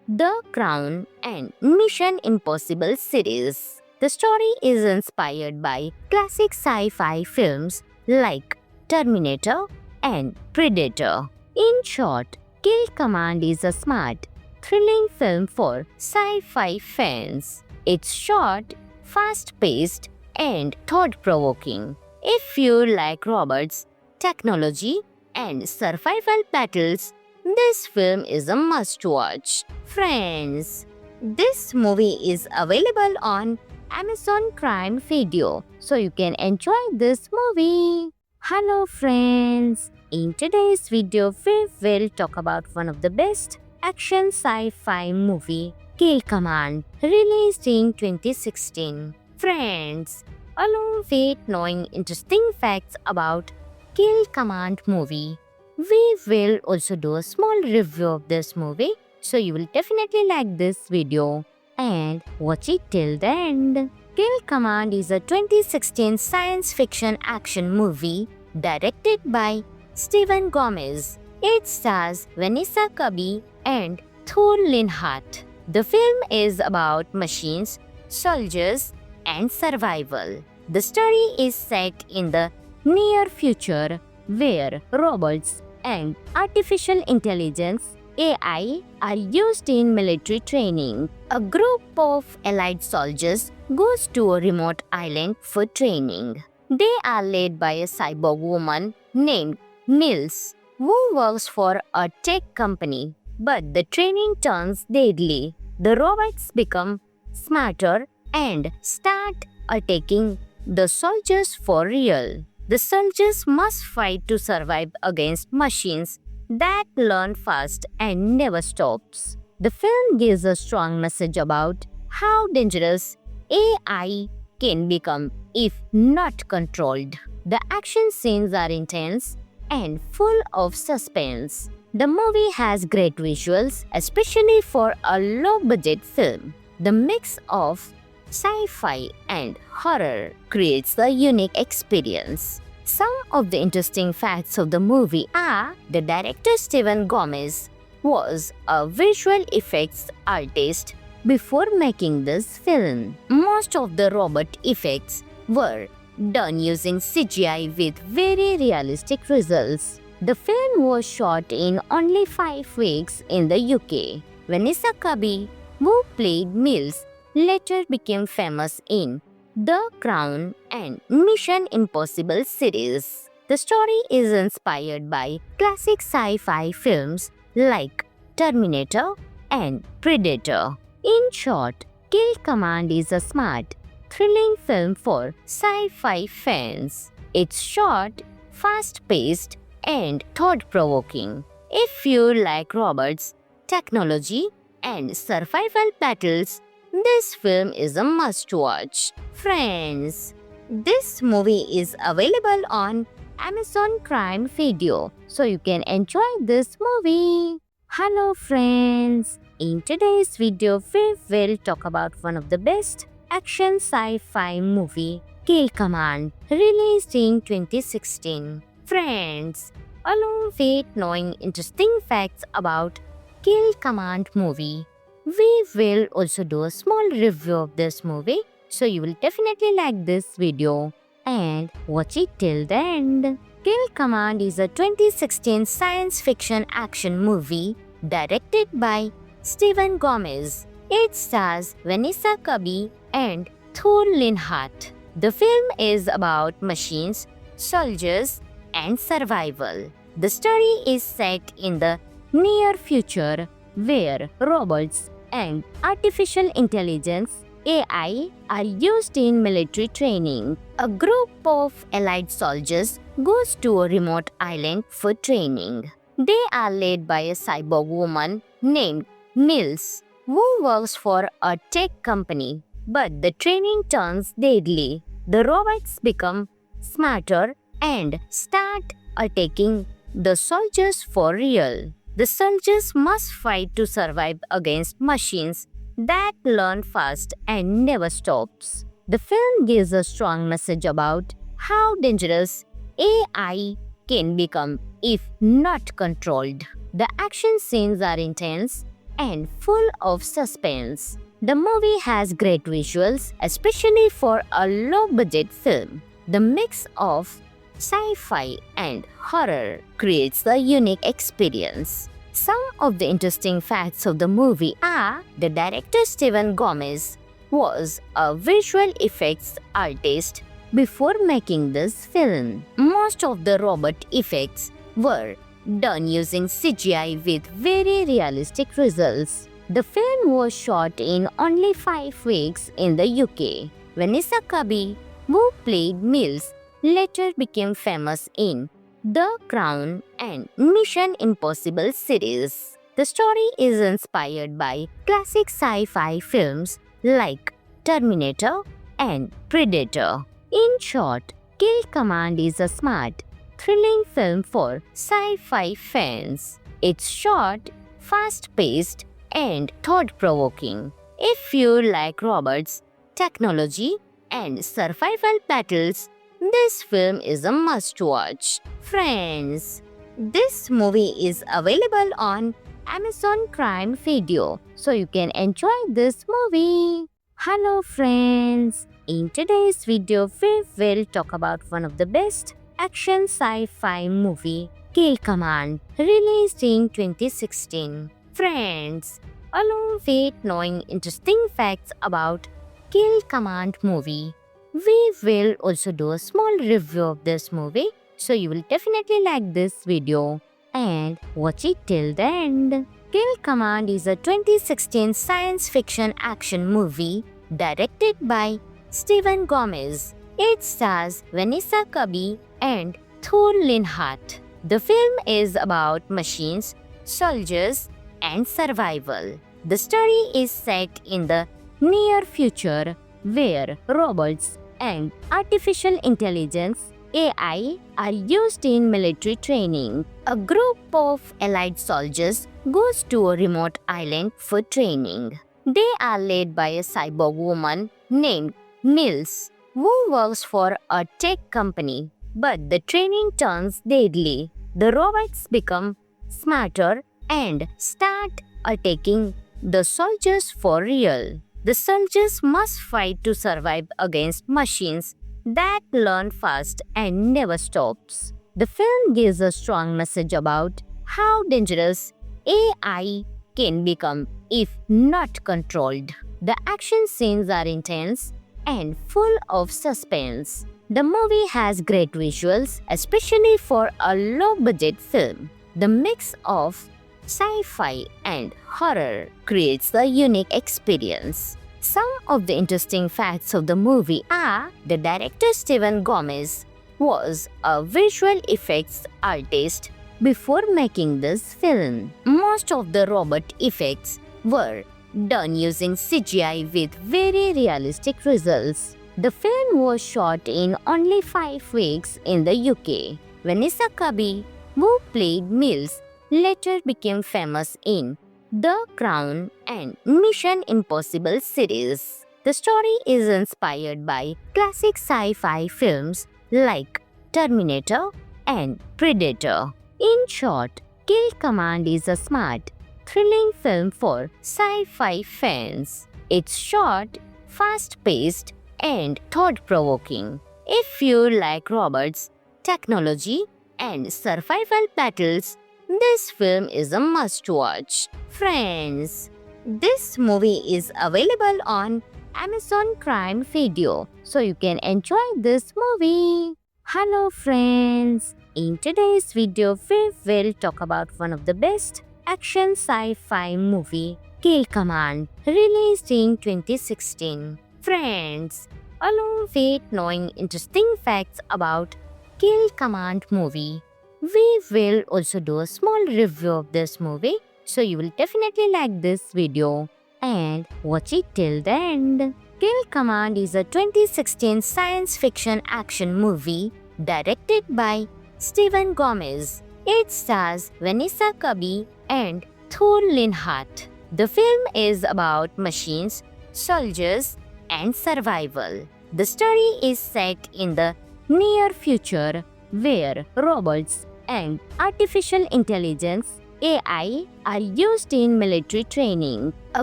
The Crown and Mission Impossible series. The story is inspired by classic sci-fi films like Terminator and Predator. In short, Kill Command is a smart, thrilling film for sci-fi fans. It's short, fast-paced, and thought-provoking. If you like robots, technology, and survival battles, this film is a must-watch. Friends, this movie is available on Amazon Prime Video, so you can enjoy this movie. Hello friends, in today's video we will talk about one of the best action sci-fi movie, Kill Command, released in 2016. Friends, along with knowing interesting facts about Kill Command movie, we will also do a small review of this movie, so you will definitely like this video and watch it till the end. Kill Command is a 2016 science fiction action movie directed by Steven Gomez. It stars Vanessa Kirby and Thor Linhart. The film is about machines, soldiers, and survival. The story is set in the near future where robots and artificial intelligence AI are used in military training. A group of allied soldiers goes to a remote island for training. They are led by a cyborg woman named Mills, who works for a tech company. But the training turns deadly. The robots become smarter and start attacking the soldiers for real. The soldiers must fight to survive against machines that learn fast and never stops. The film gives a strong message about how dangerous AI can become if not controlled. The action scenes are intense and full of suspense. The movie has great visuals, especially for a low-budget film. The mix of sci-fi and horror creates a unique experience. Some of the interesting facts of the movie are the director Steven Gomez was a visual effects artist before making this film. Most of the robot effects were done using CGI with very realistic results. The film was shot in only 5 weeks in the UK. Vanessa Kirby, who played Mills, later became famous in The Crown and Mission Impossible series. The story is inspired by classic sci-fi films like Terminator and Predator. In short, Kill Command is a smart, thrilling film for sci-fi fans. It's short, fast-paced, and thought-provoking. If you like robots, technology, and survival battles, this film is a must-watch. Friends, this movie is available on Amazon Prime Video, so you can enjoy this movie. Hello friends, in today's video we will talk about one of the best action sci-fi movie, Kill Command, released in 2016. Friends, along with knowing interesting facts about Kill Command movie, we will also do a small review of this movie, so you will definitely like this video and watch it till the end. Kill Command is a 2016 science fiction action movie directed by Steven Gomez. It stars Vanessa Kirby and Thor Linhart. The film is about machines, soldiers, and survival. The story is set in the near future where robots and artificial intelligence AI are used in military training. A group of allied soldiers goes to a remote island for training. They are led by a cyborg woman named Mills, who works for a tech company. But the training turns deadly. The robots become smarter and start attacking the soldiers for real. The soldiers must fight to survive against machines that learn fast and never stops. The film gives a strong message about how dangerous AI can become if not controlled. The action scenes are intense and full of suspense. The movie has great visuals, especially for a low budget film. The mix of sci-fi and horror creates a unique experience. Some of the interesting facts of the movie are the director Steven Gomez was a visual effects artist before making this film. Most of the robot effects were done using CGI with very realistic results. The film was shot in only 5 weeks in the UK. Vanessa Kirby, who played Mills, later became famous in The Crown and Mission Impossible series. The story is inspired by classic sci-fi films like Terminator and Predator. In short, Kill Command is a smart, thrilling film for sci-fi fans. It's short, fast-paced, and thought-provoking. If you like robots, technology, and survival battles, this film is a must-watch. Friends, this movie is available on Amazon Prime Video, so you can enjoy this movie. Hello friends, in today's video we will talk about one of the best action sci-fi movie, Kill Command, released in 2016. Friends, along with knowing interesting facts about Kill Command movie, we will also do a small review of this movie, so you will definitely like this video and watch it till the end. Kill Command is a 2016 science fiction action movie directed by Steven Gomez. It stars Vanessa Kirby and Thor Linhart. The film is about machines, soldiers, and survival. The story is set in the near future where robots and artificial intelligence AI are used in military training. A group of allied soldiers goes to a remote island for training. They are led by a cyborg woman named Mills, who works for a tech company. But the training turns deadly. The robots become smarter and start attacking the soldiers for real. The soldiers must fight to survive against machines that learn fast and never stops. The film gives a strong message about how dangerous AI can become if not controlled. The action scenes are intense and full of suspense. The movie has great visuals, especially for a low-budget film. The mix of sci-fi and horror creates a unique experience. Some of the interesting facts of the movie are the director Steven Gomez was a visual effects artist before making this film. Most of the robot effects were done using CGI with very realistic results. The film was shot in only 5 weeks in the UK. Vanessa Kirby, who played Mills, later became famous in The Crown and Mission Impossible series. The story is inspired by classic sci-fi films like Terminator and Predator. In short, Kill Command is a smart, thrilling film for sci-fi fans. It's short, fast-paced, and thought-provoking. If you like robots, technology, and survival battles, this film is a must-watch. Friends, this movie is available on Amazon Prime Video, so you can enjoy this movie. Hello friends, in today's video we will talk about one of the best action sci-fi movie, Kill Command, released in 2016. Friends, along with knowing interesting facts about Kill Command movie, we will also do a small review of this movie, so you will definitely like this video and watch it till the end. Kill Command is a 2016 science fiction action movie directed by Steven Gomez. It stars Vanessa Kirby and Thor Linhart. The film is about machines, soldiers, and survival. The story is set in the near future where robots and artificial intelligence AI are used in military training. A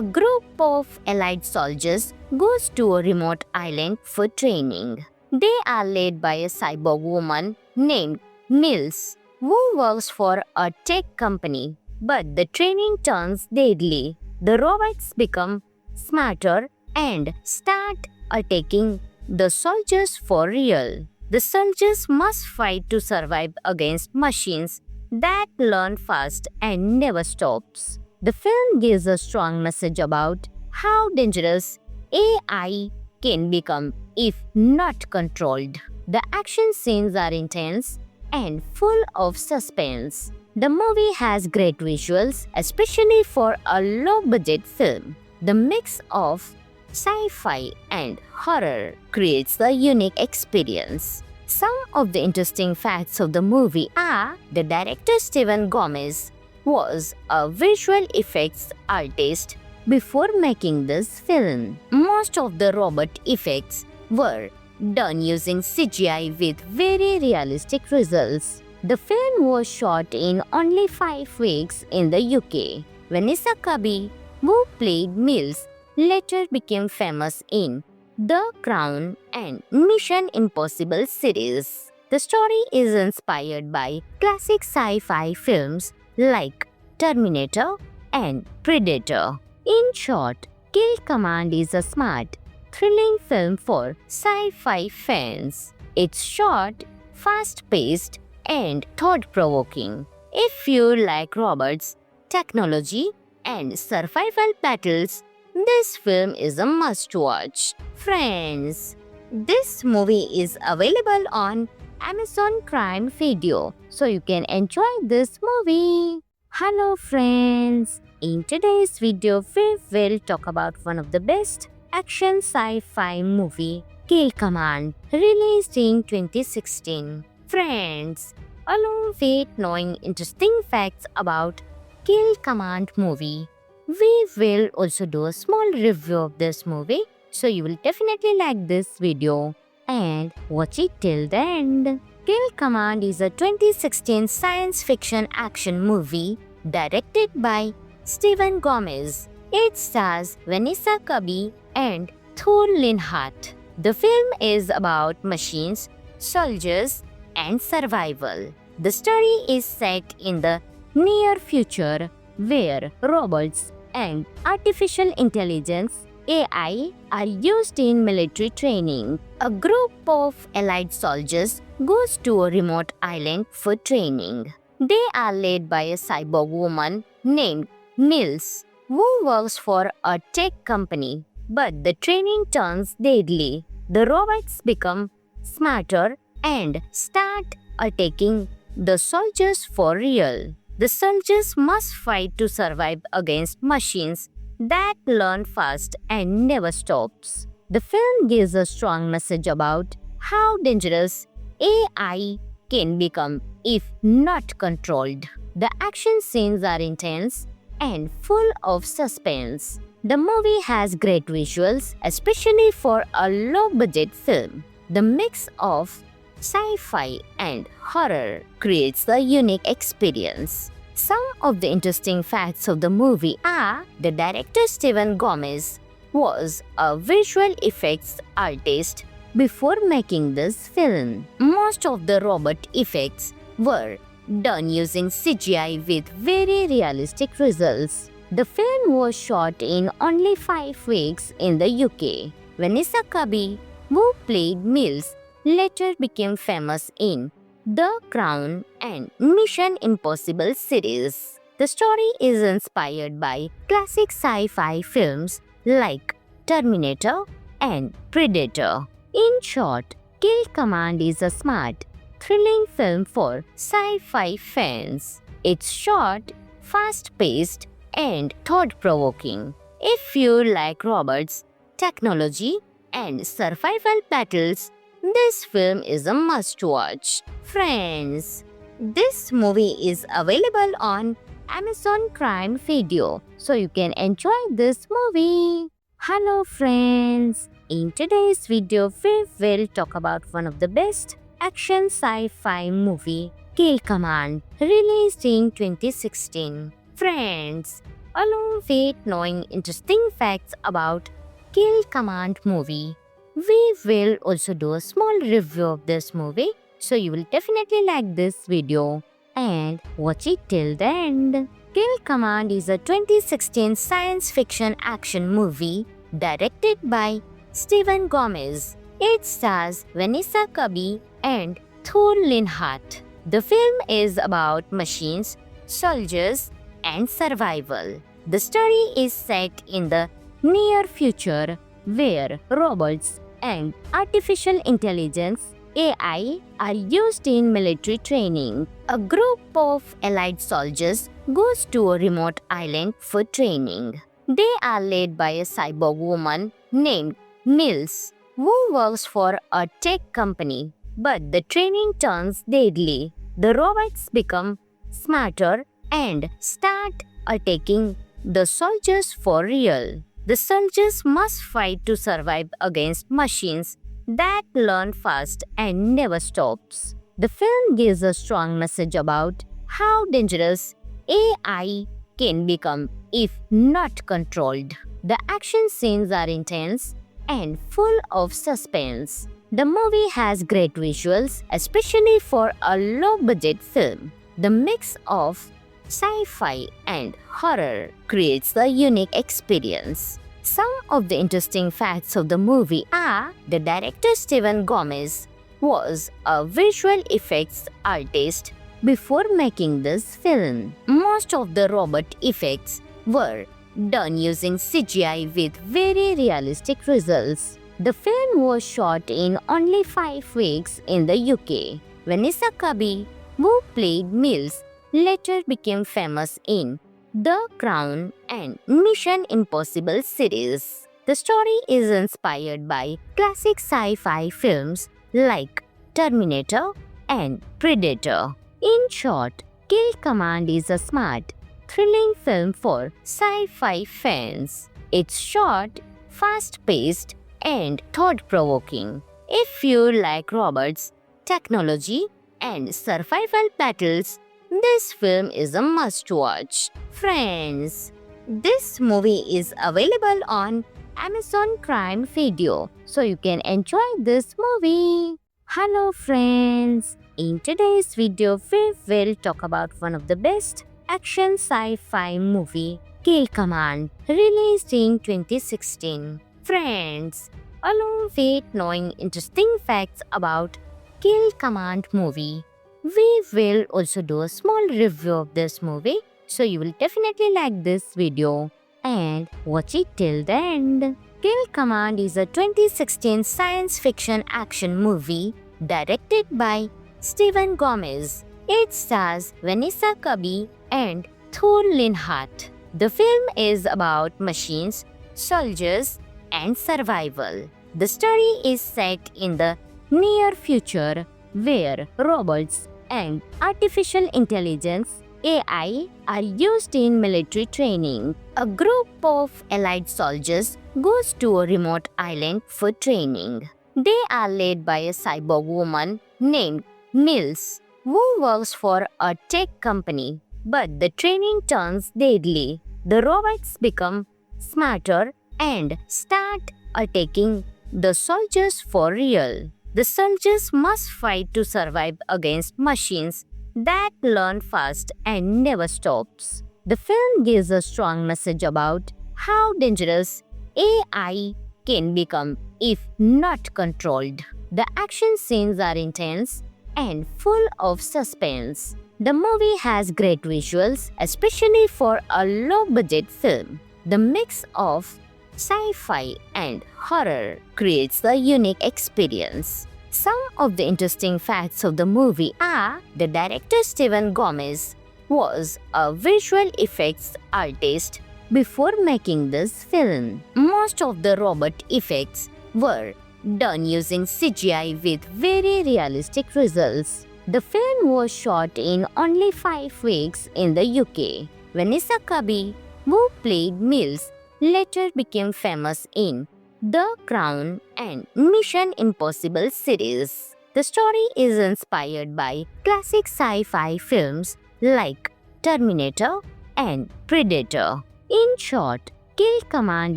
group of allied soldiers goes to a remote island for training. They are led by a cyborg woman named Mills, who works for a tech company. But the training turns deadly. The robots become smarter and start attacking the soldiers for real. The soldiers must fight to survive against machines that learn fast and never stops. The film gives a strong message about how dangerous AI can become if not controlled. The action scenes are intense and full of suspense. The movie has great visuals, especially for a low-budget film. The mix of sci-fi and horror creates a unique experience. Some of the interesting facts of the movie are the director Steven Gomez was a visual effects artist before making this film. Most of the robot effects were done using CGI with very realistic results. The film was shot in only 5 weeks in the UK. Vanessa Kirby, who played Mills, later became famous in The Crown and Mission Impossible series. The story is inspired by classic sci-fi films like Terminator and Predator. In short, Kill Command is a smart, thrilling film for sci-fi fans. It's short, fast-paced, and thought-provoking. If you like robots, technology, and survival battles, this film is a must-watch. Friends, this movie is available on Amazon Prime Video, so you can enjoy this movie. Hello friends, in today's video we will talk about one of the best action sci-fi movie, Kill Command, released in 2016. Friends, along with knowing interesting facts about Kill Command movie, we will also do a small review of this movie, so you will definitely like this video and watch it till the end. Kill Command is a 2016 science fiction action movie directed by Steven Gomez. It stars Vanessa Kirby and Thor Linhart. The film is about machines, soldiers, and survival. The story is set in the near future where robots and artificial intelligence AI are used in military training. A group of allied soldiers goes to a remote island for training. They are led by a cyborg woman named Mills, who works for a tech company. But the training turns deadly. The robots become smarter and start attacking the soldiers for real. The soldiers must fight to survive against machines that learn fast and never stops. The film gives a strong message about how dangerous AI can become if not controlled. The action scenes are intense and full of suspense. The movie has great visuals, especially for a low-budget film. The mix of sci-fi and horror creates a unique experience. Some of the interesting facts of the movie are the director Steven Gomez was a visual effects artist before making this film. Most of the robot effects were done using CGI with very realistic results. The film was shot in only 5 weeks in the UK. Vanessa Kirby, who played Mills, later became famous in The Crown and Mission Impossible series. The story is inspired by classic sci-fi films like Terminator and Predator. In short, Kill Command is a smart, thrilling film for sci-fi fans. It's short, fast-paced, and thought-provoking. If you like robots, technology, and survival battles, this film is a must-watch. Friends, this movie is available on Amazon Prime Video, so you can enjoy this movie. Hello friends, in today's video we will talk about one of the best action sci-fi movie, Kill Command, released in 2016. Friends, along with knowing interesting facts about Kill Command movie, we will also do a small review of this movie, so you will definitely like this video and watch it till the end. Kill Command is a 2016 science fiction action movie directed by Steven Gomez. It stars Vanessa Kirby and Thor Linhart. The film is about machines, soldiers, and survival. The story is set in the near future where robots and artificial intelligence AI are used in military training. A group of allied soldiers goes to a remote island for training. They are led by a cyborg woman named Mills, who works for a tech company. But the training turns deadly. The robots become smarter and start attacking the soldiers for real. The soldiers must fight to survive against machines that learn fast and never stops. The film gives a strong message about how dangerous AI can become if not controlled. The action scenes are intense and full of suspense. The movie has great visuals, especially for a low-budget film. The mix of sci-fi and horror creates a unique experience. Some of the interesting facts of the movie are the director Steven Gomez was a visual effects artist before making this film. Most of the robot effects were done using CGI with very realistic results. The film was shot in only 5 weeks in the UK. Vanessa Kirby, who played Mills, later became famous in The Crown and Mission Impossible series. The story is inspired by classic sci-fi films like Terminator and Predator. In short, Kill Command is a smart, thrilling film for sci-fi fans. It's short, fast-paced, and thought-provoking. If you like robots, technology, and survival battles, this film is a must-watch. Friends, this movie is available on Amazon Prime Video, so you can enjoy this movie. Hello friends, in today's video we will talk about one of the best action sci-fi movie, Kill Command, released in 2016. Friends, along with knowing interesting facts about Kill Command movie, we will also do a small review of this movie, so you will definitely like this video and watch it till the end. Kill Command is a 2016 science fiction action movie directed by Steven Gomez. It stars Vanessa Kirby and Thor Linhart. The film is about machines, soldiers, and survival. The story is set in the near future where robots and artificial intelligence AI are used in military training. A group of allied soldiers goes to a remote island for training. They are led by a cyborg woman named Mills, who works for a tech company. But the training turns deadly. The robots become smarter and start attacking the soldiers for real. The soldiers must fight to survive against machines that learn fast and never stops. The film gives a strong message about how dangerous AI can become if not controlled. The action scenes are intense and full of suspense. The movie has great visuals, especially for a low-budget film. The mix of sci-fi and horror creates a unique experience. Some of the interesting facts of the movie are the director Steven Gomez was a visual effects artist before making this film. Most of the robot effects were done using CGI with very realistic results. The film was shot in only 5 weeks in the UK. Vanessa Kirby, who played Mills, later became famous in The Crown and Mission Impossible series. The story is inspired by classic sci-fi films like Terminator and Predator. In short, Kill Command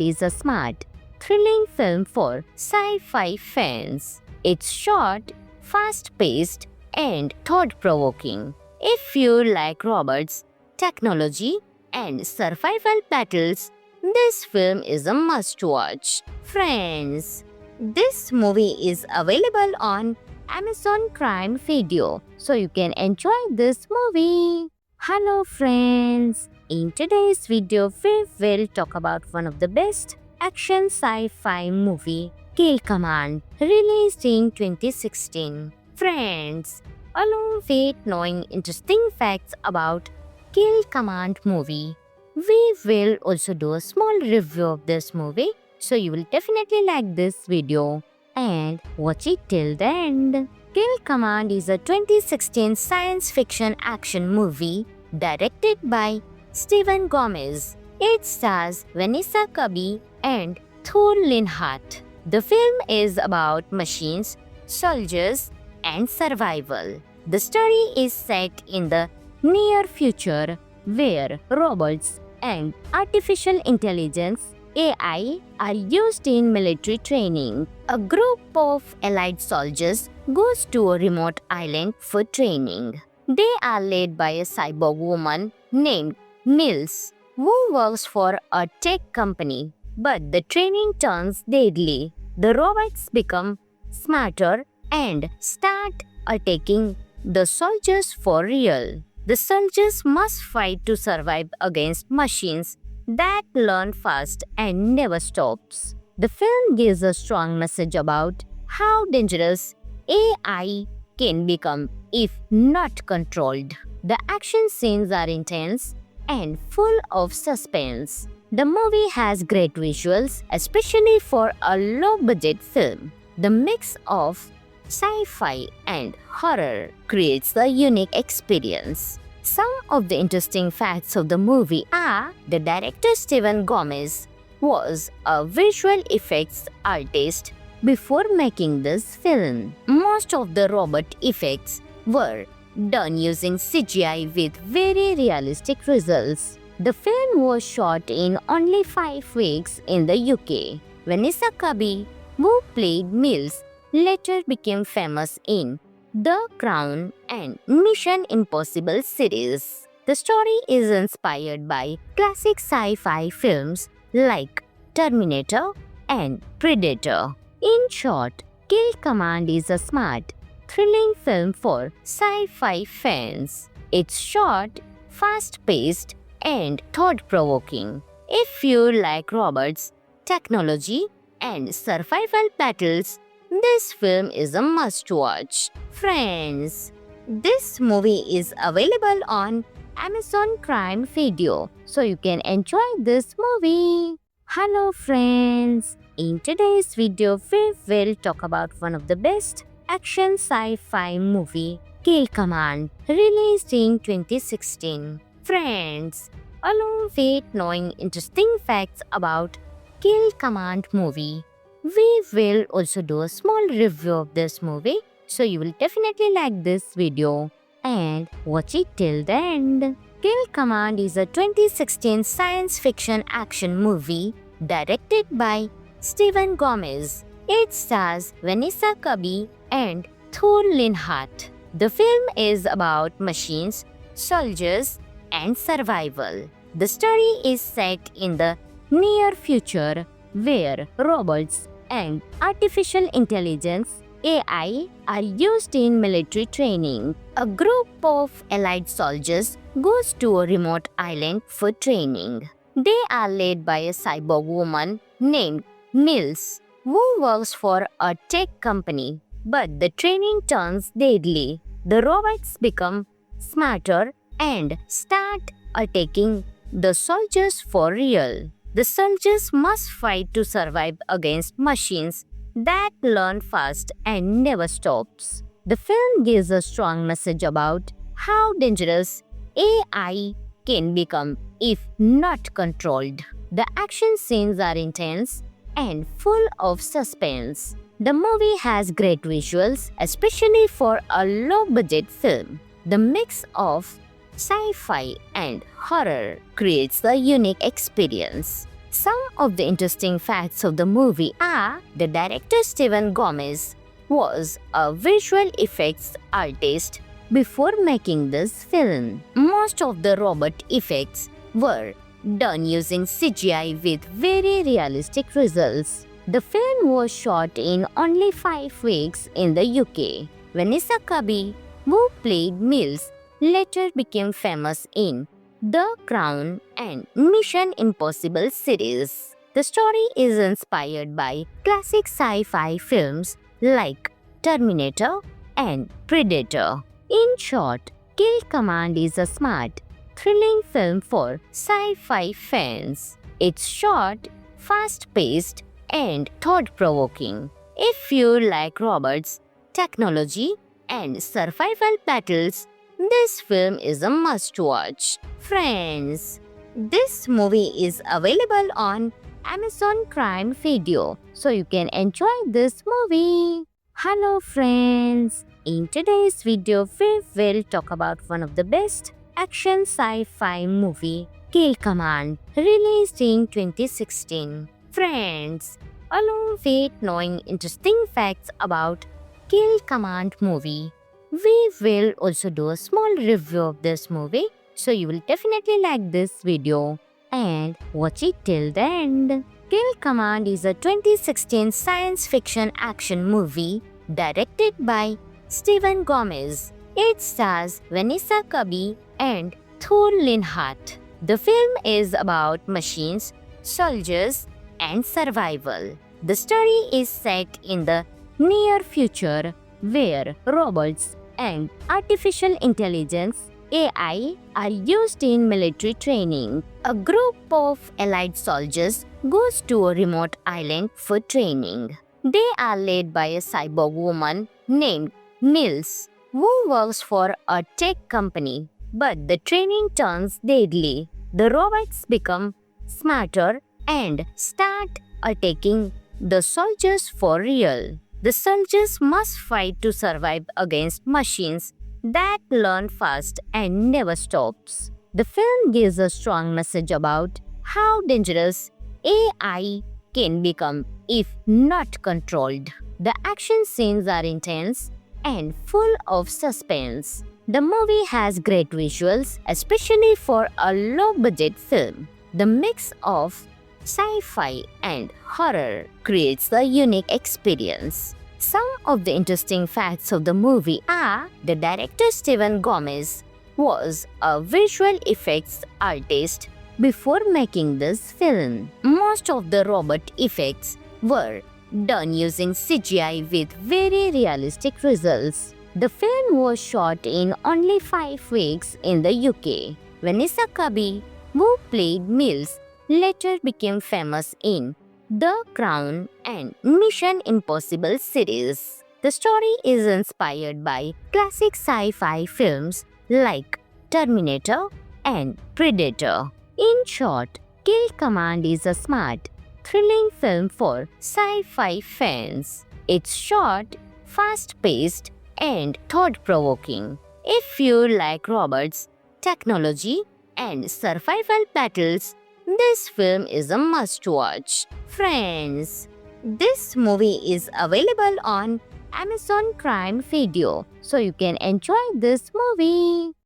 is a smart, thrilling film for sci-fi fans. It's short, fast-paced, and thought-provoking. If you like robots, technology, and survival battles, this film is a must-watch. Friends, this movie is available on Amazon Prime Video, so you can enjoy this movie. Hello friends, in today's video we will talk about one of the best action sci-fi movie, Kill Command, released in 2016. Friends, along with knowing interesting facts about Kill Command movie, we will also do a small review of this movie, so you will definitely like this video and watch it till the end. Kill Command is a 2016 science fiction action movie directed by Steven Gomez. It stars Vanessa Kirby and Thor Linhart. The film is about machines, soldiers, and survival. The story is set in the near future where robots and artificial intelligence AI are used in military training. A group of allied soldiers goes to a remote island for training. They are led by a cyborg woman named Mills, who works for a tech company. But the training turns deadly. The robots become smarter and start attacking the soldiers for real. The soldiers must fight to survive against machines that learn fast and never stops. The film gives a strong message about how dangerous AI can become if not controlled. The action scenes are intense and full of suspense. The movie has great visuals, especially for a low-budget film. The mix of sci-fi and horror creates a unique experience. Some of the interesting facts of the movie are the director Steven Gomez was a visual effects artist before making this film. Most of the robot effects were done using CGI with very realistic results. The film was shot in only 5 weeks in the UK. Vanessa Kirby, who played Mills, later became famous in The Crown and Mission Impossible series. The story is inspired by classic sci-fi films like Terminator and Predator. In short, Kill Command is a smart, thrilling film for sci-fi fans. It's short, fast-paced, and thought-provoking. If you like robots, technology, and survival battles, this film is a must-watch. Friends, this movie is available on Amazon Prime Video, so you can enjoy this movie. Hello friends, in today's video we will talk about one of the best action sci-fi movie, Kill Command, released in 2016. Friends, along with knowing interesting facts about Kill Command movie, we will also do a small review of this movie, so you will definitely like this video and watch it till the end. Kill Command is a 2016 science fiction action movie directed by Steven Gomez. It stars Vanessa Kirby and Thor Linhart. The film is about machines, soldiers, and survival. The story is set in the near future where robots and artificial intelligence AI are used in military training. A group of allied soldiers goes to a remote island for training. They are led by a cyborg woman named Mills, who works for a tech company. But the training turns deadly. The robots become smarter and start attacking the soldiers for real. The soldiers must fight to survive against machines that learn fast and never stops. The film gives a strong message about how dangerous AI can become if not controlled. The action scenes are intense and full of suspense. The movie has great visuals, especially for a low-budget film. The mix of sci-fi and horror creates a unique experience. Some of the interesting facts of the movie are the director Steven Gomez was a visual effects artist before making this film. Most of the robot effects were done using CGI with very realistic results. The film was shot in only 5 weeks in the UK. Vanessa Kirby, who played Mills, later became famous in The Crown and Mission Impossible series. The story is inspired by classic sci-fi films like Terminator and Predator. In short, Kill Command is a smart, thrilling film for sci-fi fans. It's short, fast-paced, and thought-provoking. If you like robots, technology, and survival battles, this film is a must-watch. Friends, this movie is available on Amazon Prime Video, so you can enjoy this movie. Hello friends, in today's video we will talk about one of the best action sci-fi movie, Kill Command, released in 2016. Friends, along with knowing interesting facts about Kill Command movie, we will also do a small review of this movie, so you will definitely like this video and watch it till the end. Kill Command is a 2016 science fiction action movie directed by Steven Gomez. It stars Vanessa Kirby and Thor Linhart. The film is about machines, soldiers, and survival. The story is set in the near future where robots and artificial intelligence AI are used in military training. A group of allied soldiers goes to a remote island for training. They are led by a cyborg woman named Mills, who works for a tech company. But the training turns deadly. The robots become smarter and start attacking the soldiers for real. The soldiers must fight to survive against machines that learn fast and never stops. The film gives a strong message about how dangerous AI can become if not controlled. The action scenes are intense and full of suspense. The movie has great visuals, especially for a low-budget film. The mix of sci-fi and horror creates a unique experience. Some of the interesting facts of the movie are the director Steven Gomez was a visual effects artist before making this film. Most of the robot effects were done using CGI with very realistic results. The film was shot in only 5 weeks in the UK. Vanessa Kirby, who played Mills, later became famous in The Crown and Mission Impossible series. The story is inspired by classic sci-fi films like Terminator and Predator. In short, Kill Command is a smart, thrilling film for sci-fi fans. It's short, fast-paced, and thought-provoking. If you like robots, technology, and survival battles, this film is a must-watch. Friends, this movie is available on Amazon Prime Video, so you can enjoy this movie.